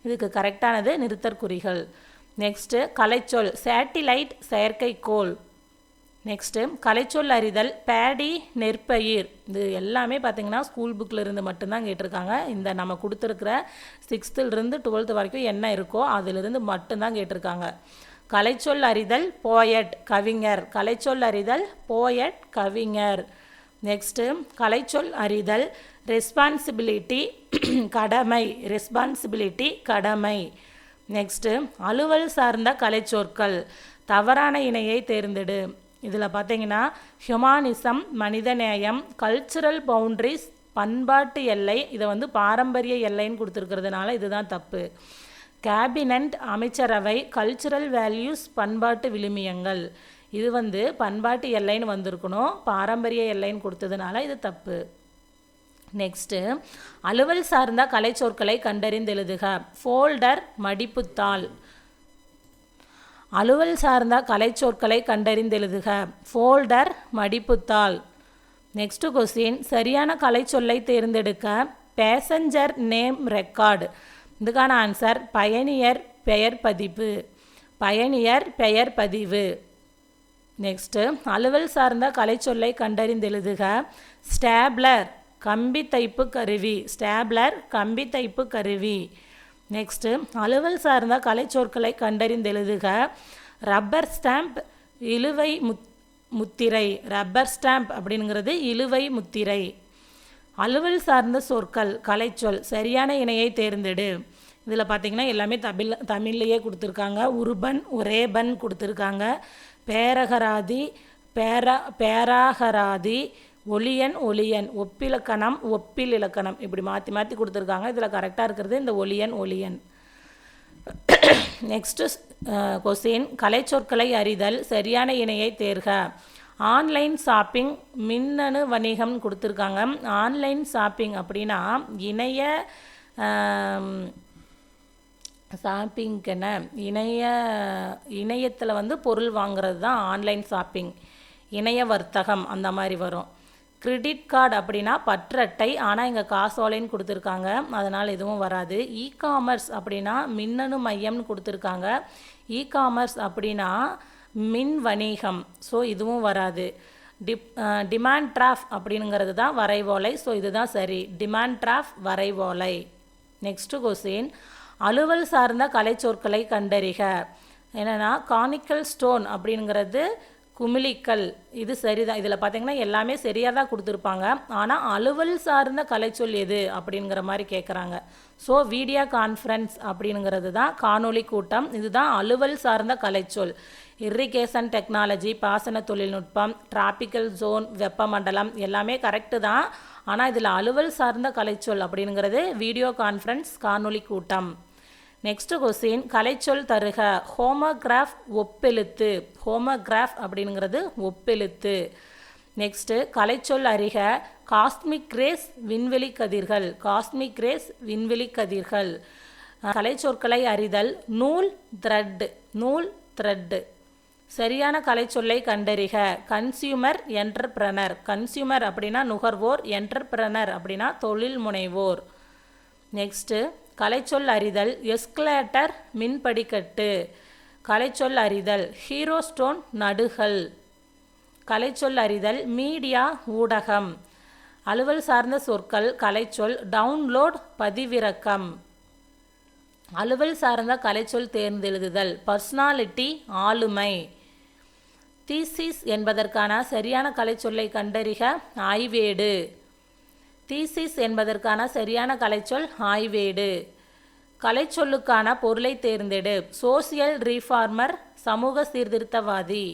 இதுக்கு கரெக்டானது நிறுத்தற்குறிகள். நெக்ஸ்ட்டு கலைச்சொல் சேட்டிலைட் செயற்கைக்கோள். நெக்ஸ்ட்டு கலைச்சொல் அறிதல் பேடி நெற்பயிர். இது எல்லாமே பார்த்திங்கன்னா ஸ்கூல் புக்கில் இருந்து மட்டும்தான் கேட்டிருக்காங்க. இந்த நம்ம கொடுத்துருக்கிற 6th இருந்து 12th வரைக்கும் என்ன இருக்கோ அதிலிருந்து மட்டும்தான் கேட்டிருக்காங்க. கலைச்சொல் அறிதல் போயட் கவிஞர். கலைச்சொல் அறிதல் போயட் கவிஞர். நெக்ஸ்ட்டு கலைச்சொல் அறிதல் ரெஸ்பான்சிபிலிட்டி கடமை. ரெஸ்பான்சிபிலிட்டி கடமை. நெக்ஸ்ட்டு அலுவல் சார்ந்த கலைச்சொற்கள். தவறான இணையை தேர்ந்தெடு. இதில் பார்த்தீங்கன்னா ஹியூமானிசம் மனிதநேயம், கல்ச்சுரல் பவுண்ட்ரிஸ் பண்பாட்டு எல்லை. இதை பாரம்பரிய எல்லைன்னு கொடுத்துருக்கிறதுனால இதுதான் தப்பு. கேபினட் அமைச்சரவை, கல்ச்சுரல் வேல்யூஸ் பண்பாட்டு விழுமியங்கள். இது பண்பாட்டு எல்லைன்னு வந்திருக்கணும். பாரம்பரிய எல்லைன்னு கொடுத்ததுனால இது தப்பு. நெக்ஸ்ட்டு அலுவல் சார்ந்த கலைச்சொற்களை கண்டறிந்தெழுதுக. ஃபோல்டர் மடிப்புத்தாள். அலுவல் சார்ந்த கலைச்சொற்களை கண்டறிந்தெழுதுக. ஃபோல்டர் மடிப்புத்தாள். நெக்ஸ்ட்டு கொஸ்டின், சரியான கலைச்சொல்லை தேர்ந்தெடுக்க. Passenger name record. இதுக்கான ஆன்சர் பயணியர் பெயர் பதிவு. பயணியர் பெயர் பதிவு. நெக்ஸ்ட்டு அலுவல் சார்ந்த கலைச்சொல்லை கண்டறிந்தெழுதுக. ஸ்டேப்லர் கம்பி தைப்பு கருவி. ஸ்டேப்லர் கம்பி தைப்பு கருவி. நெக்ஸ்ட்டு அலுவல் சார்ந்த கலைச்சொற்களை கண்டறிந்தெழுதுக. ரப்பர் ஸ்டாம்ப் இழுவை முத்திரை. ரப்பர் ஸ்டாம்ப் அப்படிங்கிறது இழுவை முத்திரை. அலுவல் சார்ந்த சொற்கள் கலைச்சொல் சரியான இணையை தேர்ந்தெடு. இதில் பார்த்திங்கன்னா எல்லாமே தமிழ்லையே கொடுத்துருக்காங்க. உருபன் உரேபன் கொடுத்துருக்காங்க. பேரகராதி பேராகராதி, ஒளியன் ஒளியன், ஒப்பிலக்கணம் ஒப்பில் இலக்கணம், இப்படி மாற்றி மாற்றி கொடுத்துருக்காங்க. இதில் கரெக்டாக இருக்கிறது இந்த ஒளியன் ஒளியன். நெக்ஸ்ட்டு கொஸ்டின், கலைச்சொற்களை அறிதல் சரியான இணையை தேர்க. ஆன்லைன் ஷாப்பிங் மின்னணு வணிகம் கொடுத்துருக்காங்க. ஆன்லைன் ஷாப்பிங் அப்படின்னா ஷாப்பிங்கென இணையத்தில் பொருள் வாங்குறது தான் ஆன்லைன் ஷாப்பிங். இணைய வர்த்தகம் அந்த மாதிரி வரும். கிரெடிட் கார்டு அப்படின்னா பற்றட்டை, ஆனால் இங்கே காசோலைன்னு கொடுத்துருக்காங்க, அதனால் எதுவும் வராது. இ காமர்ஸ் அப்படின்னா மின்னணு மையம்னு கொடுத்துருக்காங்க. இ காமர்ஸ் அப்படின்னா மின் வணிகம், ஸோ இதுவும் வராது. டிமாண்ட் டிராஃப் அப்படிங்கிறது தான் வரைவோலை, ஸோ இதுதான் சரி. டிமாண்ட் டிராஃப் வரைவோலை. நெக்ஸ்ட்டு கொஸ்டின், அலுவல் சார்ந்த கலைச்சொற்களை கண்டறிக. என்னென்னா கானிக்கல் ஸ்டோன் அப்படிங்கிறது குமிழிக்கல், இது சரிதான். இதில் பார்த்தீங்கன்னா எல்லாமே சரியாக தான் கொடுத்துருப்பாங்க, ஆனால் அலுவல் சார்ந்த கலைச்சொல் எது அப்படிங்கிற மாதிரி கேட்குறாங்க. ஸோ வீடியோ கான்ஃபரன்ஸ் அப்படிங்கிறது தான் காணொளி கூட்டம், இதுதான் அலுவல் சார்ந்த கலைச்சொல். இரிகேஷன் டெக்னாலஜி, பாசன தொழில்நுட்பம், டிராபிக்கல் ஜோன், வெப்பமண்டலம் எல்லாமே கரெக்டு தான், ஆனால் இதில் அலுவல் சார்ந்த கலைச்சொல் அப்படிங்கிறது வீடியோ கான்ஃபரன்ஸ் காணொளி கூட்டம். நெக்ஸ்ட் கொஸ்டின், கலைச்சொல் தருக. ஹோமோகிராஃப் ஒப்பெழுத்து. ஹோமோகிராஃப் அப்படிங்கிறது ஒப்பெழுத்து. நெக்ஸ்ட்டு கலைச்சொல் அறிக. காஸ்மிக் ரேஸ் விண்வெளி கதிர்கள். காஸ்மிக் ரேஸ் விண்வெளி கதிர்கள். கலைச்சொற்களை அறிதல். நூல் த்ரெட். நூல் த்ரெட். சரியான கலைச்சொல்லை கண்டறிக. Consumer entrepreneur. கன்சியூமர் அப்படின்னா நுகர்வோர், என்டர்பிரனர் அப்படின்னா தொழில் முனைவோர். நெக்ஸ்ட்டு கலைச்சொல் அறிதல். எஸ்கலேட்டர் மின்படிக்கட்டு. கலைச்சொல் அறிதல். Hero stone நடுகள். கலைச்சொல் அறிதல். மீடியா ஊடகம். அலுவல் சார்ந்த சொற்கள் கலைச்சொல். டவுன்லோட் பதிவிறக்கம். அலுவல் சார்ந்த கலைச்சொல் தேர்ந்தெழுதுதல். பர்சனாலிட்டி ஆளுமை. தீசிஸ் என்பதற்கான சரியான கலைச்சொல்லை கண்டறிக. ஆய்வேடு. தீசிஸ் என்பதற்கான சரியான கலைச்சொல் ஆய்வேடு. கலைச்சொல்லுக்கான பொருளை தேர்ந்தெடு. சோசியல் ரீஃபார்மர் சமூக சீர்திருத்தவாதி.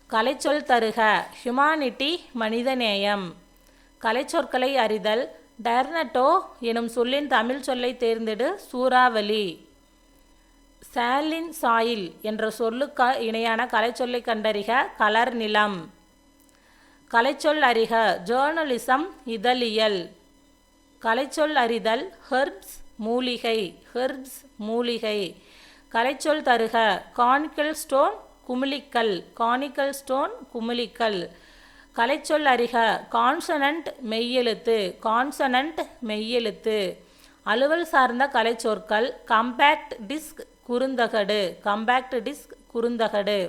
கலைச்சொல் தருக. ஹியூமானிட்டி மனிதநேயம். கலைச்சொற்களை அறிதல். டெர்னட்டோ எனும் சொல்லின் தமிழ் சொல்லை தேர்ந்தெடு. சூறாவளி. சாலின் சாயில் என்ற சொல்லுக்கு இணையான கலைச்சொல்லை கண்டறிக. கலர் நிலம். கலைச்சொல் அறிக. ஜேர்னலிசம் இதழியல். கலைச்சொல் அறிதல். ஹெர்ப்ஸ் மூலிகை. ஹெர்ப்ஸ் மூலிகை. கலைச்சொல் தருக. கானிக்கல் ஸ்டோன் குமிழிக்கல். கானிக்கல் ஸ்டோன் குமிழிக்கல். கலைச்சொல் அறிக. கான்சனன்ட் மெய்யெழுத்து. கான்சனன்ட் மெய்யெழுத்து. அலுவல் சார்ந்த கலைச்சொற்கள். கம்பேக்ட் டிஸ்க் குறுந்தகடு. கம்பேக்ட் டிஸ்க் குறுந்தகடு.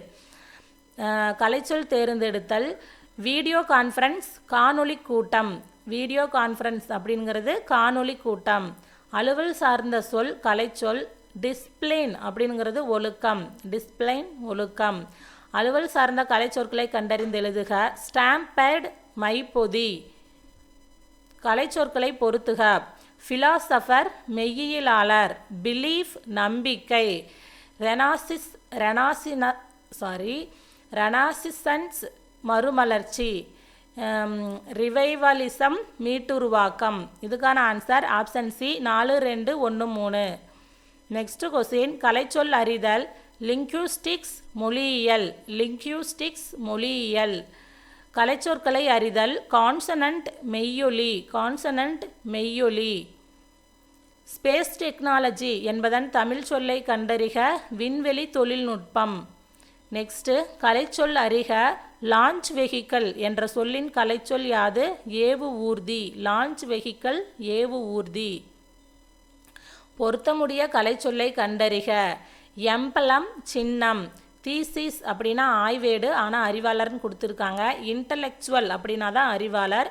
கலைச்சொல் தேர்ந்தெடுத்தல். வீடியோ கான்ஃபரன்ஸ் காணொளி கூட்டம். வீடியோ கான்ஃபரன்ஸ் அப்படிங்கிறது காணொளி கூட்டம். அலுவல் சார்ந்த சொல் கலைச்சொல். டிஸ்பிளைன் அப்படிங்கிறது ஒழுக்கம். டிஸ்பிளைன் ஒழுக்கம். அலுவல் சார்ந்த கலைச்சொற்களை கண்டறிந்து எழுதுக. ஸ்டாம்பேட் மைப்பொதி. கலைச்சொற்களை பொருத்துக. ஃபிலாசபர் மெய்யியலாளர். பிலீஃப் நம்பிக்கை. ரெனாசிசன்ஸ் மறுமலர்ச்சி. ரிவைவலிசம் மீட்டுருவாக்கம். இதுக்கான answer option C 4, 2, 1, 3. Next question. கலைச்சொல் அறிதல். லிங்க்யூஸ்டிக்ஸ் மொழியியல். லிங்க்யூஸ்டிக்ஸ் மொழியியல். கலைச்சொற்களை அறிதல். கான்சனன்ட் மெய்யொலி. கான்சனன்ட் மெய்யொலி. ஸ்பேஸ் டெக்னாலஜி என்பதன் தமிழ் சொல்லை கண்டறிக. விண்வெளி தொழில்நுட்பம். நெக்ஸ்ட்டு கலைச்சொல் அறிக. லான்ச் வெஹிக்கல் என்ற சொல்லின் கலைச்சொல் யாது? ஏவு ஊர்தி. லான்ச் வெஹிக்கல் ஏவு ஊர்தி. பொருத்தமுடைய கலைச்சொல்லை கண்டறிக. எம்பலம் சின்னம். தீசிஸ் அப்படின்னா ஆய்வேடு, ஆனால் அறிவாளர்னு கொடுத்துருக்காங்க. இன்டலெக்சுவல் அப்படின்னா தான் அறிவாளர்.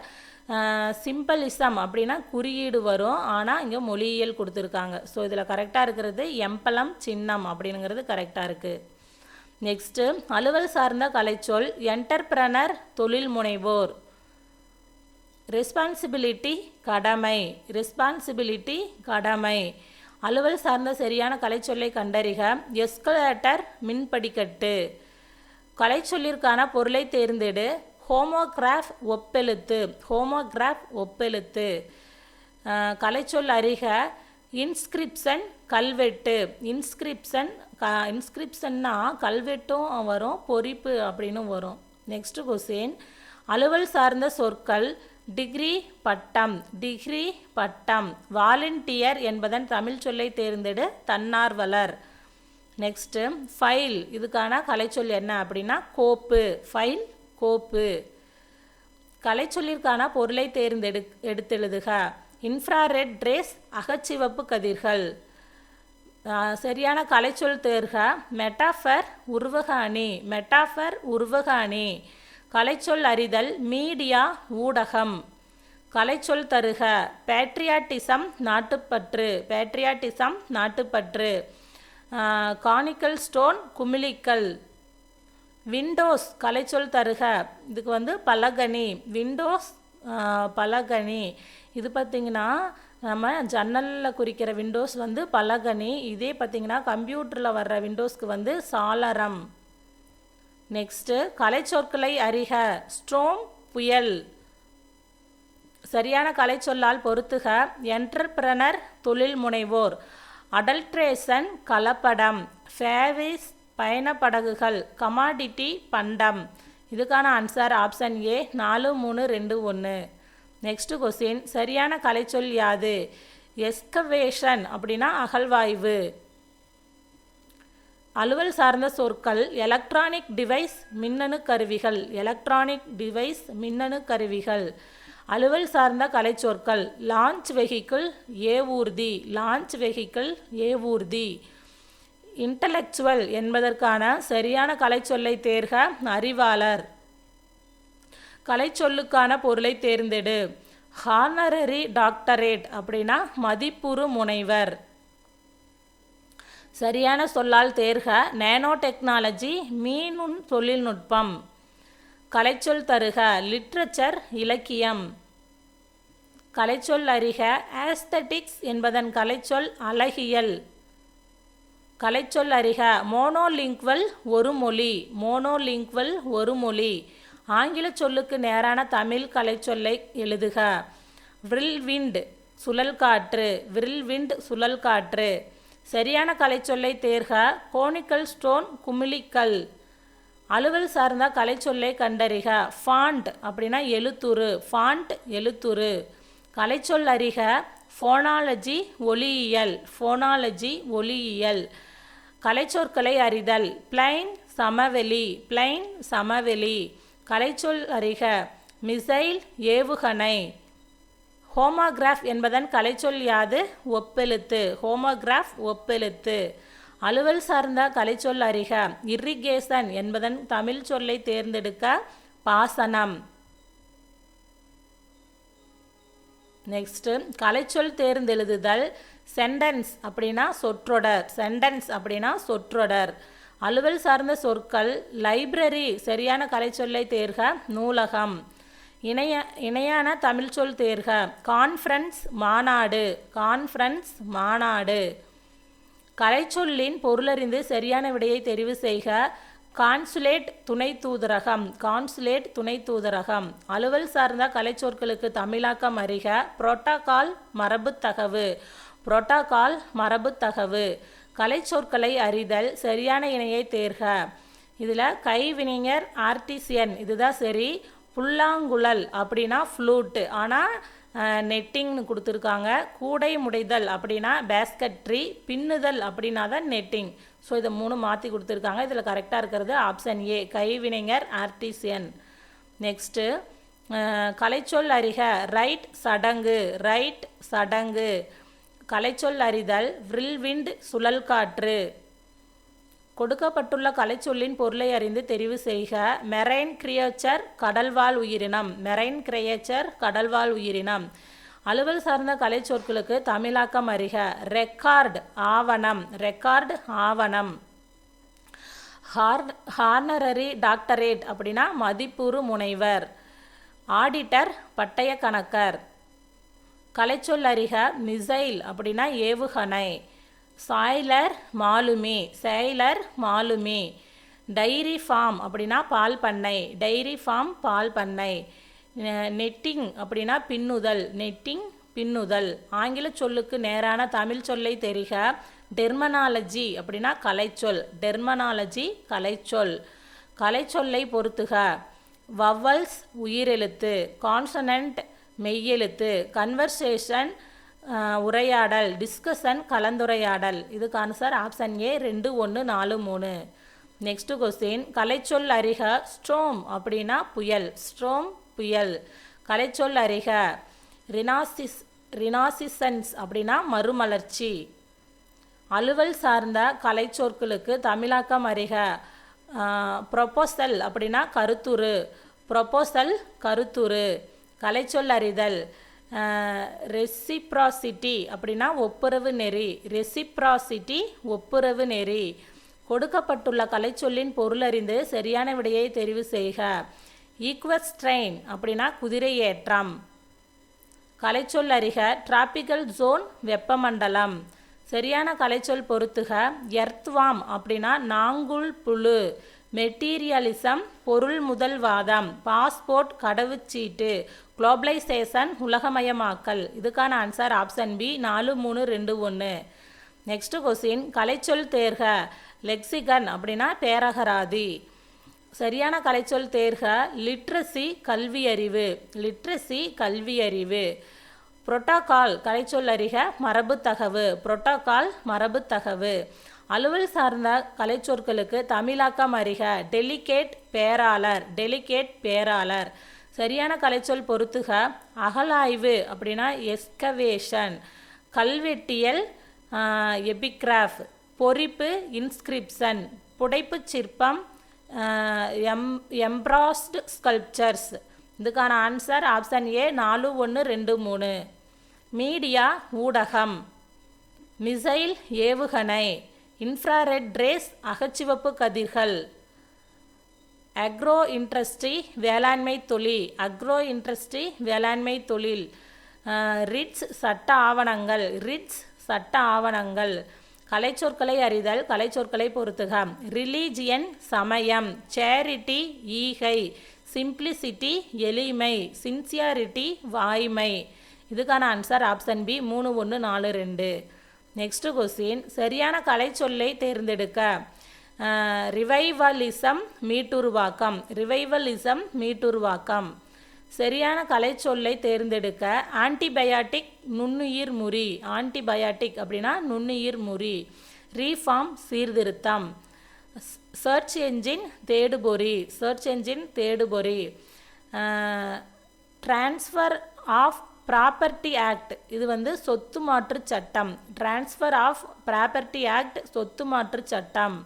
சிம்பலிசம் அப்படின்னா குறியீடு வரும், ஆனால் இங்கே மொழியியல் கொடுத்துருக்காங்க. ஸோ இதில் கரெக்டாக இருக்கிறது எம்பலம் சின்னம் அப்படிங்கிறது கரெக்டாக இருக்குது. நெக்ஸ்ட்டு அலுவல் சார்ந்த கலைச்சொல். என்டர்பிரனர் தொழில் முனைவோர். ரெஸ்பான்சிபிலிட்டி கடமை. ரெஸ்பான்சிபிலிட்டி கடமை. அலுவல் சார்ந்த சரியான கலைச்சொல்லை கண்டறிக. எஸ்கலேட்டர் மின்படிக்கட்டு. கலைச்சொல்லிற்கான பொருளை தேர்ந்தெடு. ஹோமோகிராஃப் ஒப்பெழுத்து. ஹோமோகிராஃப் ஒப்பெழுத்து. கலைச்சொல் அறிக. இன்ஸ்கிரிப்ஷன் கல்வெட்டு. இன்ஸ்கிரிப்ஷன்னா கல்வெட்டும் வரும், பொறிப்பு அப்படின்னு வரும். Next question. அலுவல் சார்ந்த சொற்கள். டிகிரி பட்டம். டிகிரி பட்டம். வாலண்டியர் என்பதன் தமிழ் சொல்லை தேர்ந்தெடு. தன்னார்வலர். Next file. இதுக்கான கலைச்சொல் என்ன அப்படின்னா கோப்பு. ஃபைல் கோப்பு. கலைச்சொல்லிற்கான பொருளை எடுத்தெழுதுக. இன்ஃப்ராரெட் ரேஸ் அகச்சிவப்பு கதிர்கள். சரியான கலைச்சொல் தேர்க. மெட்டாஃபர் உருவக அணி. மெட்டாஃபர் உருவக அணி. கலைச்சொல் அறிதல். மீடியா ஊடகம். கலைச்சொல் தருக. பேட்ரியாட்டிசம் நாட்டுப்பற்று. பேட்ரியாட்டிசம் நாட்டுப்பற்று. கானிக்கல் ஸ்டோன் குமிழிக்கல். விண்டோஸ் கலைச்சொல் தருக. இதுக்கு பலகணி. விண்டோஸ் பலகணி. இது பார்த்திங்கன்னா நம்ம ஜன்னலில் குறிக்கிற விண்டோஸ் பலகணி. இதே பார்த்திங்கன்னா கம்ப்யூட்டரில் வர்ற விண்டோஸ்க்கு சாளரம். நெக்ஸ்ட்டு கலைச்சொற்களை அறிக. ஸ்ட்ரோம் புயல். சரியான கலைச்சொல்லால் பொருத்துக. என்டர்பிரனர் தொழில் முனைவோர். அடல்ட்ரேஷன் கலப்படம். ஃபேவிஸ் பயணப்படகுகள். கமாடிட்டி பண்டம். இதுக்கான answer option A 4, 3, 2, 1. Next question. சரியான கலைச்சொல் யாது? எஸ்கவேஷன் அப்படின்னா அகழ்வாய்வு. அலுவல் சார்ந்த சொற்கள் எலக்ட்ரானிக் டிவைஸ் மின்னணு கருவிகள், எலக்ட்ரானிக் டிவைஸ் மின்னணு கருவிகள். அலுவல் சார்ந்த கலைச்சொற்கள் லான்ச் வெஹிக்கிள் ஏவூர்தி, லான்ச் வெஹிக்கிள் ஏவூர்தி. இன்டலெக்சுவல் என்பதற்கான சரியான கலைச்சொல்லை தேர்க. அறிவாளர். கலைச்சொல்லுக்கான பொருளை தேர்ந்தெடு. ஹானரரி டாக்டரேட் அப்படின்னா மதிப்புறு முனைவர். சரியான சொல்லால் தேர்க. நேனோ டெக்னாலஜி மீநுண் தொழில்நுட்பம். கலைச்சொல் தருக. லிட்ரேச்சர் இலக்கியம். கலைச்சொல் அறிக. ஆஸ்தட்டிக்ஸ் என்பதன் கலைச்சொல் அழகியல். கலைச்சொல் அறிக. மோனோலிங்குவல் ஒரு மொழி, மோனோலிங்குவல் ஒரு மொழி. ஆங்கில சொல்லுக்கு நேரான தமிழ் கலைச்சொல்லை எழுதுக. விரில்விண்ட் சுழல் காற்று, விரில்விண்ட் சுழல் காற்று. சரியான கலைச்சொல்லை தேர்க. கோனிக்கல் ஸ்டோன் குமிழிக்கல். அலுவல் சார்ந்த கலைச்சொல்லை கண்டறிக. ஃபாண்ட் அப்படின்னா எழுத்துரு, ஃபாண்ட் எழுத்துரு. கலைச்சொல் அறிக. Phonology ஒலியியல், phonology ஒலியியல். கலைச்சொற்களை அறிதல். பிளைன் சமவெளி, பிளைன் சமவெளி. கலைச்சொல் அறிக. மிசைல் ஏவுகணை. ஹோமோகிராஃப் என்பதன் கலைச்சொல் யாது? ஒப்பெழுத்து, ஹோமோகிராஃப் ஒப்பெழுத்து. அலுவல் சார்ந்த கலைச்சொல் அறிக. இரிகேஷன் என்பதன் தமிழ் சொல்லை தேர்ந்தெடுக்க. பாசனம். நெக்ஸ்ட் கலைச்சொல் தேர்ந்தெழுதுதல். சென்டென்ஸ் அப்படின்னா சொற்றொடர், சென்டென்ஸ் அப்படின்னா சொற்றொடர். அலுவல் சார்ந்த சொற்கள் லைப்ரரி, சரியான கலைச்சொல்லை தேர்க. நூலகம். இணையான தமிழ் சொல் தேர்க. கான்ஃபரன்ஸ் மாநாடு, கான்ஃபரன்ஸ் மாநாடு. கலைச்சொல்லின் பொருளறிந்து சரியான விடையை தெரிவு செய்க. கான்சுலேட் துணை தூதரகம், கான்சுலேட் துணை தூதரகம். அலுவல் சார்ந்த கலைச்சொற்களுக்கு தமிழாக்கம் அறிக. Protocol மரபுத்தகவு, protocol மரபுத்தகவு. கலைச்சொற்களை அறிதல். சரியான இணையை தேர்க. இதில் கைவினைஞர் ஆர்டிசியன் இதுதான் சரி. புல்லாங்குழல் அப்படின்னா ஃப்ளூட்டு, ஆனால் நெட்டிங்னு கொடுத்துருக்காங்க. கூடை முடைதல் அப்படின்னா பேஸ்கட்ரி, பின்னுதல் அப்படின்னா தான் நெட்டிங். ஸோ இதை 3 மாற்றி கொடுத்துருக்காங்க. இதில் கரெக்டாக இருக்கிறது ஆப்ஷன் ஏ, கைவினைஞர் ஆர்டிசியன். நெக்ஸ்ட்டு கலைச்சொல் அறிக. ரைட் சடங்கு, ரைட் சடங்கு. கலைச்சொல் அறிதல். விரில்விண்ட் சுழல் காற்று. கொடுக்கப்பட்டுள்ள கலைச்சொல்லின் பொருளை அறிந்து தெரிவு செய்க. மெரைன் கிரியேச்சர் கடல்வாழ் உயிரினம், மெரைன் கிரியேச்சர் கடல்வாழ் உயிரினம். அலுவல் சார்ந்த கலைச்சொற்களுக்கு தமிழாக்கம் அறிக. ரெக்கார்டு ஆவணம், ரெக்கார்டு ஆவணம். ஹானரரி டாக்டரேட் அப்படின்னா மதிப்புறு முனைவர். ஆடிட்டர் பட்டய கணக்கர். கலைச்சொல் அறிக. மிசைல் அப்படின்னா ஏவுகணை. Sailor மாலுமி, sailor மாலுமி. டைரி ஃபார்ம் அப்படின்னா பால் பண்ணை, டைரி ஃபார்ம் பால் பண்ணை. நெட்டிங் அப்படின்னா பின்னுதல், நெட்டிங் பின்னுதல். ஆங்கில சொல்லுக்கு நேரான தமிழ் சொல்லை தெரிக. டெர்மனாலஜி அப்படின்னா கலைச்சொல், டெர்மனாலஜி கலைச்சொல். கலைச்சொல்லை பொறுத்துக. வவல்ஸ் உயிரெழுத்து, கான்சனன்ட் மெய்யெழுத்து. கன்வர்சேஷன் உரையாடல், டிஸ்கஷன் கலந்துரையாடல். இதுக்கு answer option A 2, 1, 4, 3. Next question. கலைச்சொல் அறிக. ஸ்ட்ரோம் அப்படின்னா புயல், ஸ்ட்ரோம் புயல். கலைச்சொல் அறிக. ரினாசிசன்ஸ் அப்படின்னா மறுமலர்ச்சி. அலுவல் சார்ந்த கலைச்சொற்களுக்கு தமிழாக்கம் அறிக. ப்ரொபோசல் அப்படின்னா கருத்துரு, ப்ரொபோசல் கருத்துரு. கலைச்சொல் அறிதல். ரெசிப்ராசிட்டி அப்படின்னா ஒப்புரவு நெறி, ரெசிப்ராசிட்டி ஒப்புரவு நெறி. கொடுக்கப்பட்டுள்ள கலைச்சொல்லின் பொருளறிந்து சரியான விடையை தெரிவு செய்க. ஈக்வஸ்ட்ரெயின் அப்படின்னா குதிரை ஏற்றம். கலைச்சொல் அறிக. டிராபிக்கல் ஜோன் வெப்பமண்டலம். சரியான கலைச்சொல் பொறுத்துக. எர்த்வாம் அப்படின்னா நாங்குள் புழு. மெட்டீரியலிசம் பொருள் முதல்வாதம். பாஸ்போர்ட் கடவுச்சீட்டு. குளோபலைசேஷன் உலகமயமாக்கல். இதுக்கான answer option B 4, 3, 2, 1. Next question. கலைச்சொல் தேர்க. லெக்சிகன் அப்படின்னா பேரகராதி. சரியான கலைச்சொல் தேர்க. லிட்ரஸி கல்வியறிவு, லிட்ரஸி கல்வியறிவு. புரோட்டோகால் கலைச்சொல் அறிக. மரபுத்தகவு, புரோட்டோகால் மரபுத்தகவு. அலுவல் சார்ந்த கலைச்சொற்களுக்கு தமிழாக்கம் அறிக. டெலிகேட் பேராளர், டெலிகேட் பேராளர். சரியான கலைச்சொல் பொறுத்துக. அகழாய்வு அப்படின்னா எஸ்கவேஷன். கல்வெட்டியல் எபிகிராஃப். பொறிப்பு இன்ஸ்கிரிப்ஷன். புடைப்புச் சிற்பம் எம்ப்ராஸ்டு ஸ்கல்ப்சர்ஸ். இதுக்கான ஆன்சர் ஆப்ஷன் ஏ 4, 1, 2, 3. மீடியா ஊடகம். மிசைல் ஏவுகணை. இன்ஃப்ராரெட் ரேஸ் அகச்சிவப்பு கதிர்கள். அக்ரோ இண்டஸ்ட்ரி வேளாண்மை தொழில். அக்ரோ இண்டஸ்ட்ரி வேளாண்மை தொழில். ரிட்ஸ் சட்ட ஆவணங்கள். ரிட்ஸ் சட்ட ஆவணங்கள். கலைச்சொற்களை அறிதல். கலைச்சொற்களை பொறுத்துக. ரிலீஜியன் சமயம். சேரிட்டி ஈகை. சிம்பிளிசிட்டி எளிமை. சின்சியாரிட்டி வாய்மை. இதுக்கான answer option B 3, 1, 4, 2. Next question. சரியான கலைச்சொல்லை தேர்ந்தெடுக்க. ரிவைவலிசம் மீட்டுருவாக்கம். ரிவைவலிசம் மீட்டுருவாக்கம். சரியான கலைச்சொல்லை தேர்ந்தெடுக்க. ஆன்டிபயாட்டிக் நுண்ணுயிர் முறி. ஆன்டிபயாட்டிக் அப்படின்னா நுண்ணுயிர் முறி. ரீஃபார்ம் சீர்திருத்தம். சர்ச் என்ஜின் தேடுபொறி. சர்ச் என்ஜின் தேடுபொறி. Transfer of property act. இது வந்து சொத்து மாற்று சட்டம். டிரான்ஸ்ஃபர் ஆஃப் ப்ராப்பர்ட்டி ஆக்ட் சொத்து மாற்று சட்டம்.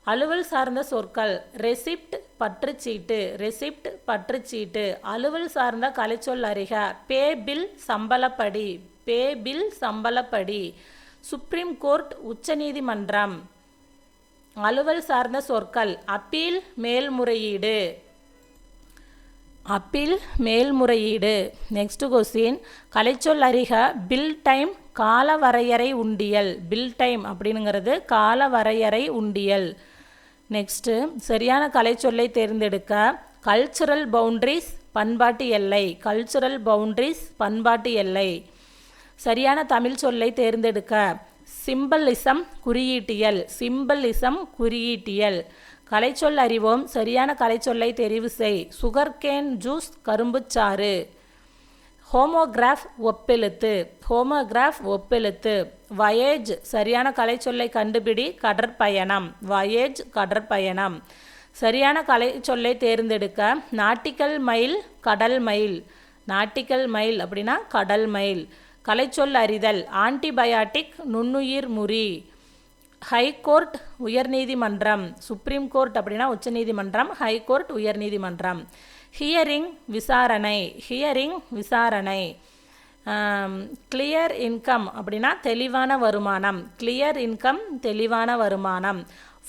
அலுவல் சார்ந்த சொற்கள். ரெசிப்ட் பற்றுச்சீட்டு. ரெசிப்ட் பற்றுச்சீட்டு. அலுவல் சார்ந்த கலைச்சொல் அறிக. பே பில் சம்பளப்படி. பே பில் சம்பளப்படி. சுப்ரீம் கோர்ட் உச்சநீதிமன்றம். அலுவல் சார்ந்த சொற்கள். அப்பீல் மேல்முறையீடு. அப்பீல் மேல்முறையீடு. Next question. கலைச்சொல் அறிக. பில் டைம் கால வரையறை உண்டியல். பில் டைம் அப்படிங்கிறது கால வரையறை உண்டியல். நெக்ஸ்ட்டு சரியான கலைச்சொல்லை தேர்ந்தெடுக்க. கல்ச்சுரல் பவுண்ட்ரிஸ் பண்பாட்டு எல்லை. கல்ச்சுரல் பவுண்ட்ரிஸ் பண்பாட்டு எல்லை. சரியான தமிழ் சொல்லை தேர்ந்தெடுக்க. சிம்பலிசம் குறியீட்டியல். சிம்பலிசம் குறியீட்டியல். கலைச்சொல் அறிவோம். சரியான கலைச்சொல்லை தெரிவு செய். சுகர்கேன் ஜூஸ் கரும்புச்சாறு. ஹோமோகிராஃப் ஒப்பெழுத்து. ஹோமோகிராஃப் ஒப்பெழுத்து. வயேஜ் சரியான கலைச்சொல்லை கண்டுபிடி. கடற்பயணம். வயேஜ் கடற்பயணம். சரியான கலைச்சொல்லை தேர்ந்தெடுக்க. நாட்டிக்கல் மைல் கடல் மைல். நாட்டிக்கல் மைல் அப்படின்னா கடல் மைல். கலைச்சொல் அறிதல். ஆன்டிபயாட்டிக் நுண்ணுயிர் முறி. ஹைகோர்ட் உயர்நீதிமன்றம். சுப்ரீம் கோர்ட் அப்படின்னா உச்சநீதிமன்றம். ஹைகோர்ட் உயர்நீதிமன்றம். ஹியரிங் விசாரணை. ஹியரிங் விசாரணை. கிளியர் இன்கம் அப்படின்னா தெளிவான வருமானம். கிளியர் இன்கம் தெளிவான வருமானம்.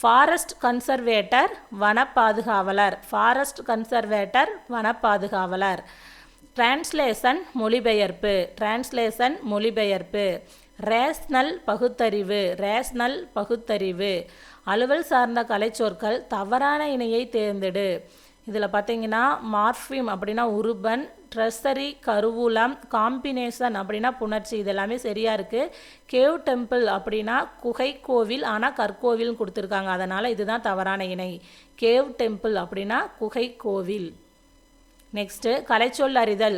ஃபாரஸ்ட் கன்சர்வேட்டர் வன பாதுகாவலர். ஃபாரஸ்ட் கன்சர்வேட்டர் வன பாதுகாவலர். டிரான்ஸ்லேஷன் மொழிபெயர்ப்பு. டிரான்ஸ்லேஷன் மொழிபெயர்ப்பு. ரேஷ்னல் பகுத்தறிவு. ரேஷ்னல் பகுத்தறிவு. அலுவல் சார்ந்த கலைச்சொற்கள். தவறான இணையை தேர்ந்தெடு. இதில் பார்த்தீங்கன்னா மார்ஃபிம் அப்படின்னா உருபன். ட்ரெஸரி கருவூலம். காம்பினேஷன் அப்படின்னா புணர்ச்சி. இது எல்லாமே சரியாக இருக்குது. கேவ் டெம்பிள் அப்படின்னா குகை கோவில் ஆனால் கற்கோவில்னு கொடுத்துருக்காங்க. அதனால் இதுதான் தவறான இணை. கேவ் டெம்பிள் அப்படின்னா குகை கோவில். நெக்ஸ்ட்டு கலைச்சொல் அறிதல்.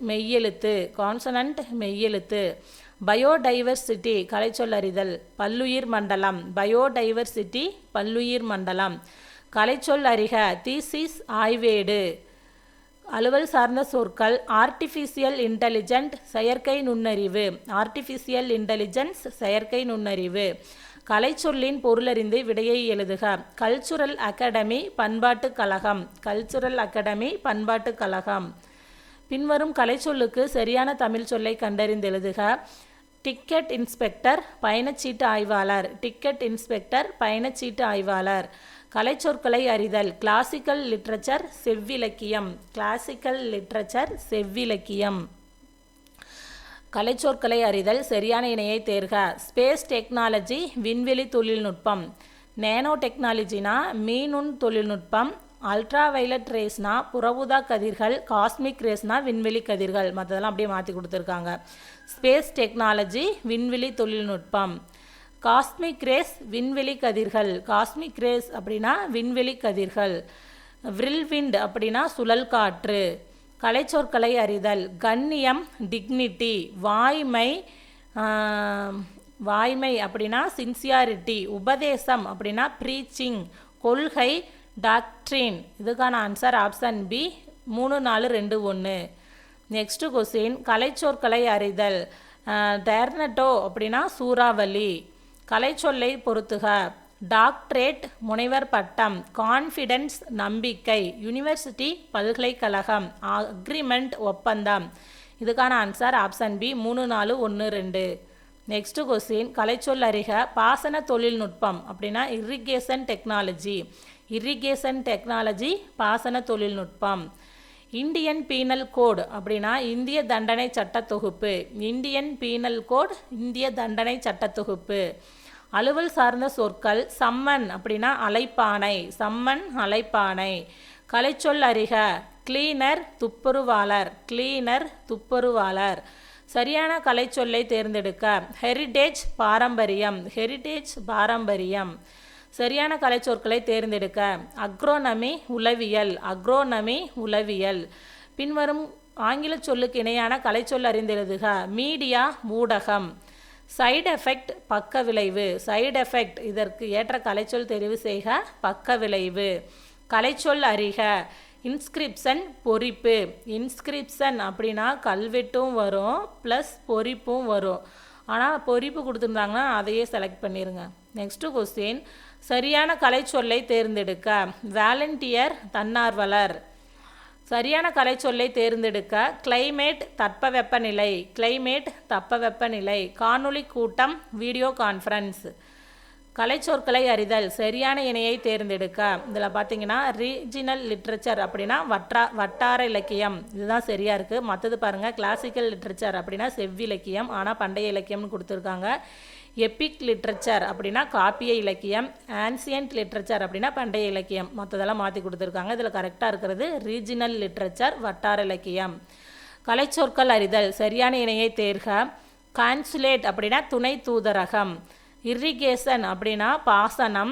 மெய்யெழுத்து. கான்சனன்ட் மெய்யெழுத்து. பயோடைவர்சிட்டி கலைச்சொல் அறிதல். பல்லுயிர் மண்டலம். பயோடைவர்சிட்டி பல்லுயிர் மண்டலம். கலைச்சொல் அறிக. தீசிஸ் ஆய்வேடு. அலுவல் சார்ந்த சொற்கள். ஆர்டிஃபிஷியல் இன்டெலிஜென்ட் செயற்கை நுண்ணறிவு. ஆர்டிஃபிஷியல் இன்டெலிஜென்ஸ் செயற்கை நுண்ணறிவு. கலைச்சொல்லின் பொருளறிந்து விடையை எழுதுக. கல்ச்சுரல் அகாடமி பண்பாட்டு கழகம். கல்ச்சுரல் அகாடமி பண்பாட்டு கழகம். பின்வரும் கலைச்சொல்லுக்கு சரியான தமிழ் சொல்லை கண்டறிந்து எழுதுக. டிக்கெட் இன்ஸ்பெக்டர் பயணச்சீட்டு ஆய்வாளர். டிக்கெட் இன்ஸ்பெக்டர் பயணச்சீட்டு ஆய்வாளர். கலைச்சொற்களை அறிதல். கிளாசிக்கல் லிட்ரேச்சர் செவ்விலக்கியம். கிளாசிக்கல் லிட்ரேச்சர் செவ்விலக்கியம். கலைச்சொற்களை அறிதல். சரியான இணையை தேர்க. ஸ்பேஸ் டெக்னாலஜி விண்வெளி தொழில்நுட்பம். நேனோ டெக்னாலஜினா மீநுண் தொழில்நுட்பம். அல்ட்ரா வயலட் ரேஸ்னா புறஊதா கதிர்கள். காஸ்மிக் ரேஸ்னா விண்வெளி கதிர்கள். மற்றதெல்லாம் அப்படியே மாற்றி கொடுத்துருக்காங்க. ஸ்பேஸ் டெக்னாலஜி விண்வெளி தொழில்நுட்பம். காஸ்மிக் ரேஸ் விண்வெளி கதிர்கள். காஸ்மிக் ரேஸ் அப்படின்னா விண்வெளி கதிர்கள். விரில்விண்ட் அப்படின்னா சுழல் காற்று. கலைச்சொற்களை அறிதல். கண்ணியம் டிக்னிட்டி. வாய்மை வாய்மை அப்படின்னா சின்சியாரிட்டி, உபதேசம் அப்படின்னா ப்ரீச்சிங், கொள்கை டாக்ட்ரின். இதுக்கான answer option B 3 4 2 1. Next question, கலைச்சொற்களை அறிதல். டெர்னட்டோ அப்படின்னா சூறாவளி. கலைச்சொல்லை பொறுத்துக. டாக்டரேட் முனைவர் பட்டம், கான்ஃபிடென்ஸ் நம்பிக்கை, யூனிவர்சிட்டி பல்கலைக்கழகம், அக்ரிமெண்ட் ஒப்பந்தம். இதுக்கான answer option B 3 4 1 2. Next question, கலைச்சொல் அறிக. பாசன தொழில்நுட்பம் அப்படின்னா இரிகேஷன் டெக்னாலஜி. இரிகேஷன் டெக்னாலஜி பாசன தொழில்நுட்பம். இந்தியன் பீனல் கோட் அப்படின்னா இந்திய தண்டனை சட்ட தொகுப்பு. இந்தியன் பீனல் கோட் இந்திய தண்டனை சட்ட தொகுப்பு. அலுவல் சார்ந்த சொற்கள். சம்மன் அப்படின்னா அழைப்பானை. சம்மன் அழைப்பானை. கலைச்சொல் அறிக. கிளீனர் துப்புரவாளர். கிளீனர் துப்புரவாளர். சரியான கலைச்சொல்லை தேர்ந்தெடுக்க. ஹெரிடேஜ் பாரம்பரியம். ஹெரிடேஜ் பாரம்பரியம். சரியான கலைச்சொற்களை தேர்ந்தெடுக்க. அக்ரோனமி உளவியல். அக்ரோனமி உளவியல். பின்வரும் ஆங்கில சொல்லுக்கு இணையான கலைச்சொல் அறிந்தெழுதுக. மீடியா ஊடகம். சைடு எஃபெக்ட் பக்க விளைவு. சைடு எஃபெக்ட் இதற்கு ஏற்ற கலைச்சொல் தெரிவு செய்க. பக்க விளைவு. கலைச்சொல் அறிக. இன்ஸ்கிரிப்ஷன் பொறிப்பு. இன்ஸ்கிரிப்ஷன் அப்படின்னா கல்வெட்டும் வரும் ப்ளஸ் பொறிப்பும் வரும். ஆனால் பொறிப்பு கொடுத்துருந்தாங்கன்னா அதையே செலக்ட் பண்ணிடுங்க. நெக்ஸ்ட்டு கொஸ்டின், சரியான கலைச்சொல்லை தேர்ந்தெடுக்க. வாலண்டியர் தன்னார்வலர். சரியான கலைச்சொல்லை தேர்ந்தெடுக்க. கிளைமேட் தட்பவெப்பநிலை. கிளைமேட் தட்பவெப்பநிலை. காணொளி கூட்டம் வீடியோ கான்ஃபரன்ஸ். கலைச்சொற்களை அறிதல். சரியான இணையை தேர்ந்தெடுக்க. இதில் பார்த்தீங்கன்னா ரீஜினல் லிட்ரேச்சர் அப்படின்னா வட்டார இலக்கியம். இதுதான் சரியாக இருக்குது. மற்றது பாருங்கள், கிளாசிக்கல் லிட்ரேச்சர் அப்படின்னா செவ்விலக்கியம், ஆனால் பண்டைய இலக்கியம்னு கொடுத்துருக்காங்க. எபிக் லிட்ரேச்சர் அப்படின்னா காப்பிய இலக்கியம். ஆன்சியன்ட் லிட்ரேச்சர் அப்படின்னா பண்டைய இலக்கியம். மற்றதெல்லாம் மாற்றி கொடுத்துருக்காங்க. இதில் கரெக்டாக இருக்கிறது ரீஜினல் லிட்ரேச்சர், வட்டார இலக்கியம். கலைச்சொற்கள் அறிதல். சரியான இணையை தேர்க. கான்சுலேட் அப்படின்னா துணை தூதரகம். இரிகேஷன் அப்படின்னா பாசனம்.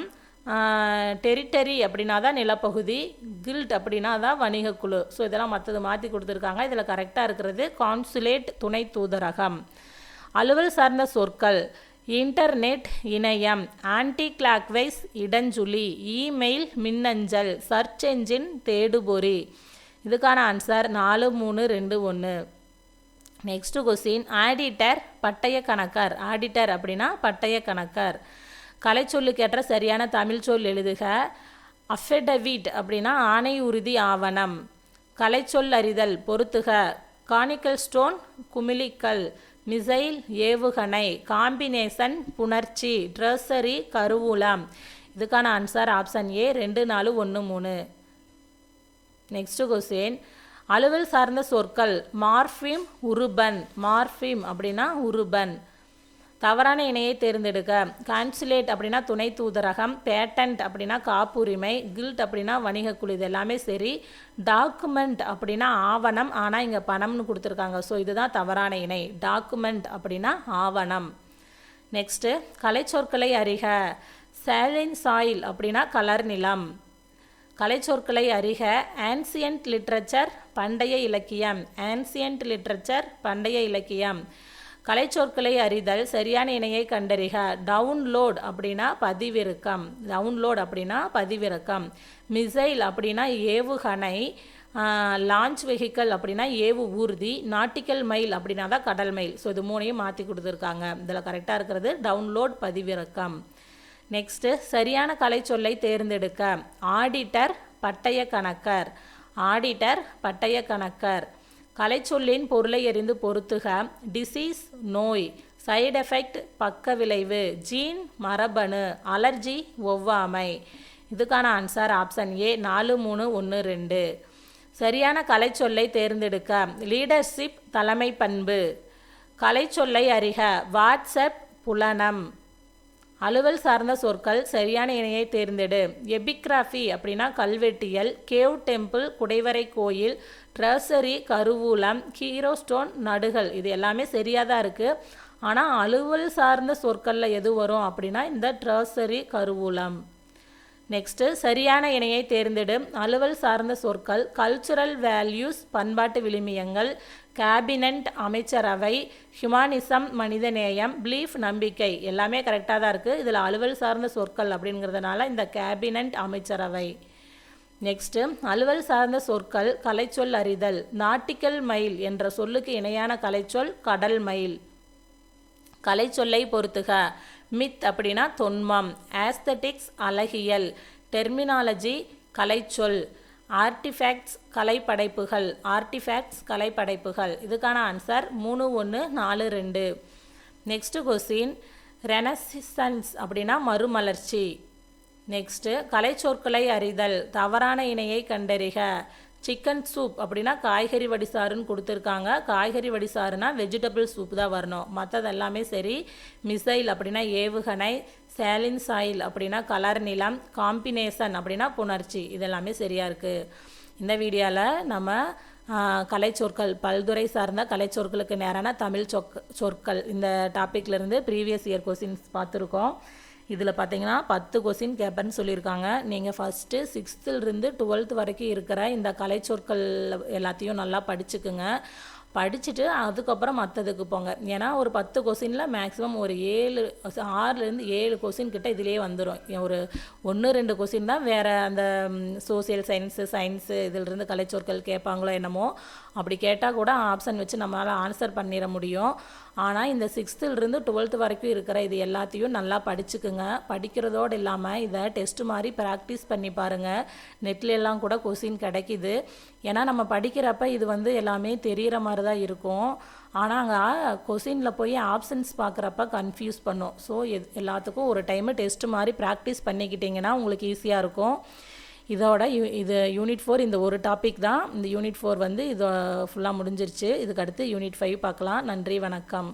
டெரிட்டரி அப்படின்னா தான் நிலப்பகுதி. கில்ட் அப்படின்னா தான் வணிகக்குழு. ஸோ இதெல்லாம் மற்றது மாற்றி கொடுத்துருக்காங்க. இதில் கரெக்டாக இருக்கிறது கான்சுலேட் துணை தூதரகம். அலுவல் சார்ந்த சொற்கள். இன்டர்நெட் இணையம். ஆன்டி கிளாக்வைஸ் இடஞ்சுழி. இமெயில் மின்னஞ்சல். சர்ச் என்ஜின் தேடுபொறி. இதுக்கான ஆன்சர் 4 3 2 1. நெக்ஸ்ட் கொஸ்டின், ஆடிட்டர் பட்டய கணக்கர். ஆடிட்டர் அப்படின்னா பட்டய கணக்கர். கலைச்சொல்லுக்கேற்ற சரியான தமிழ் சொல் எழுதுக. அஃபிடவிட் அப்படின்னா ஆணை உறுதி ஆவணம். கலைச்சொல் அறிதல் பொறுத்துக. கானிக்கல் ஸ்டோன் குமிழிக்கல். மிசைல் ஏவுகணை. காம்பினேஷன் புணர்ச்சி. ட்ரெஸரி கருவூலம். இதுக்கான answer option A 2 4 1 3. Next question, அலுவல் சார்ந்த சொற்கள். மார்ஃபிம் உருபன். மார்ஃபிம் அப்படின்னா உருபன். தவறான இணையை தேர்ந்தெடுக்க. கான்சுலேட் அப்படின்னா துணை தூதரகம். பேட்டன்ட் அப்படின்னா காப்புரிமை. கில்ட் அப்படின்னா வணிகக்குழு. இது எல்லாமே சரி. டாக்குமெண்ட் அப்படின்னா ஆவணம், ஆனால் இங்கே பணம்னு கொடுத்துருக்காங்க. ஸோ இதுதான் தவறான இணை. டாக்குமெண்ட் அப்படின்னா ஆவணம். நெக்ஸ்ட்டு, கலைச்சொற்களை அறிக. சேலின் சாயில் அப்படின்னா கலர் நிலம். கலைச்சொற்களை அறிக. ஆன்சியன்ட் லிட்ரேச்சர் பண்டைய இலக்கியம். ஆன்சியன்ட் லிட்ரேச்சர் பண்டைய இலக்கியம். கலைச்சொற்களை அறிதல். சரியான இணையை கண்டறிக. டவுன்லோட் அப்படின்னா பதிவிறக்கம். டவுன்லோட் அப்படின்னா பதிவிறக்கம். மிசைல் அப்படின்னா ஏவுகணை. லான்ச் வெஹிக்கல் அப்படின்னா ஏவு ஊர்தி. நாட்டிக்கல் மைல் அப்படின்னா தான் கடல் மைல். ஸோ இது மூணையும் மாற்றி கொடுத்துருக்காங்க. இதில் கரெக்டாக இருக்கிறது டவுன்லோட் பதிவிறக்கம். நெக்ஸ்ட்டு, சரியான கலைச்சொல்லை தேர்ந்தெடுக்க. ஆடிட்டர் பட்டய கணக்கர். ஆடிட்டர் பட்டய கணக்கர். கலைச்சொல்லின் பொருளை அறிந்து பொறுத்துக. டிசீஸ் நோய். சைடு எஃபெக்ட் பக்க விளைவு. ஜீன் மரபணு. அலர்ஜி ஒவ்வாமை. இதுக்கான ஆன்சர் ஆப்ஷன் ஏ 4 3 1 2. சரியான கலைச்சொல்லை தேர்ந்தெடுக்க. லீடர்ஷிப் தலைமை பண்பு. கலைச்சொல்லை அறிக. வாட்ஸ்அப் புலனம். அலுவல் சார்ந்த சொற்கள். சரியான இணையை தேர்ந்தெடு. எபிகிராஃபி அப்படின்னா கல்வெட்டியல். கேவ் டெம்பிள் குடைவரை கோயில். ட்ரெஸரி கருவூலம். ஹீரோ ஸ்டோன் நடுகள். இது எல்லாமே சரியாக தான் இருக்குது. ஆனால் அலுவல் சார்ந்த சொற்களில் எது வரும் அப்படின்னா இந்த ட்ரெஸரி கருவூலம். நெக்ஸ்ட்டு சரியான இணையை தேர்ந்தெடு. அலுவல் சார்ந்த சொற்கள் கல்ச்சுரல் வேல்யூஸ் பண்பாட்டு விழுமியங்கள், கேபினட் அமைச்சரவை, ஹியூமானிசம் மனிதநேயம், பிலீஃப் நம்பிக்கை எல்லாமே கரெக்டாக தான் இருக்குது. இதில் அலுவல் சார்ந்த சொற்கள் அப்படிங்கிறதுனால இந்த கேபினட் அமைச்சரவை. நெக்ஸ்ட்டு அலுவல் சார்ந்த சொற்கள் கலைச்சொல் அறிதல். நாட்டிக்கல் மைல் என்ற சொல்லுக்கு இணையான கலைச்சொல் கடல் மைல். கலைச்சொல்லை பொறுத்துக. மித் அப்படின்னா தொன்மம், ஆஸ்தட்டிக்ஸ் அழகியல், டெர்மினாலஜி கலைச்சொல், ஆர்டிஃபேக்ட்ஸ் கலைப்படைப்புகள். ஆர்டிஃபேக்ட்ஸ் கலைப்படைப்புகள். இதுக்கான ஆன்சர் 3, 1, 4, 2. நெக்ஸ்ட் கொஸ்டின் ரெனசிசன்ஸ் அப்படின்னா மறுமலர்ச்சி. நெக்ஸ்ட்டு கலைச்சொற்களை அறிதல். தவறான இணையை கண்டறிக. சிக்கன் சூப் அப்படின்னா காய்கறி வடிசாருன்னு கொடுத்துருக்காங்க. காய்கறி வடிசாருனா வெஜிடபிள் சூப் தான் வரணும். மற்றது எல்லாமே சரி. மிசைல் அப்படின்னா ஏவுகணை, சேலின் சாயில் அப்படின்னா கலர் நிலம், காம்பினேஷன் அப்படின்னா புணர்ச்சி. இதெல்லாமே சரியாக இருக்குது. இந்த வீடியோவில் நம்ம கலைச்சொற்கள் பல்துறை சார்ந்த கலைச்சொற்களுக்கு நேரான தமிழ் சொற்கள் இந்த டாப்பிக்லேருந்து ப்ரீவியஸ் இயர் கொஸ்டின்ஸ் பார்த்துருக்கோம். இதில் பார்த்தீங்கன்னா 10 கொஸ்டின் கேட்பேன்னு சொல்லியிருக்காங்க. நீங்கள் ஃபஸ்ட்டு 6th to 12th வரைக்கும் இருக்கிற இந்த கலைச்சொற்கள் எல்லாத்தையும் நல்லா படிச்சுக்குங்க. படிச்சுட்டு அதுக்கப்புறம் மற்றதுக்கு போங்க. ஏன்னா ஒரு 10 கொஸ்டினில் மேக்ஸிமம் ஒரு 6-7 கொஸ்டின் கிட்ட இதிலே வந்துடும். ஒரு 1-2 கொஸ்டின் தான் வேறு அந்த சோசியல் சயின்ஸு இதிலிருந்து கலைச்சொற்கள் கேட்பாங்களோ என்னமோ. அப்படி கேட்டால் கூட ஆப்ஷன் வச்சு நம்மளால் ஆன்சர் பண்ணிட முடியும். ஆனால் இந்த 6th to 12th வரைக்கும் இருக்கிற இது எல்லாத்தையும் நல்லா படிச்சுக்குங்க. படிக்கிறதோடு இல்லாமல் இதை டெஸ்ட் மாதிரி ப்ராக்டிஸ் பண்ணி பாருங்கள். நெட்ல எல்லாம் கூட கொஸ்டின் கிடைக்கிது. ஏன்னா நம்ம படிக்கிறப்ப இது எல்லாமே தெரிகிற மாதிரி தான் இருக்கும். ஆனால் அங்கே கொஸ்டினில் போய் ஆப்ஷன்ஸ் பார்க்குறப்ப கன்ஃபியூஸ் பண்ணும். ஸோ எல்லாத்துக்கும் ஒரு டைமு டெஸ்ட் மாதிரி ப்ராக்டிஸ் பண்ணிக்கிட்டிங்கன்னா உங்களுக்கு ஈஸியாக இருக்கும். இதோட இது யூனிட் 4 இந்த ஒரு டாபிக் தான். இந்த யூனிட் 4 இது ஃபுல்லாக முடிஞ்சிருச்சு. இதுக்கு அடுத்து யூனிட் 5 பார்க்கலாம். நன்றி, வணக்கம்.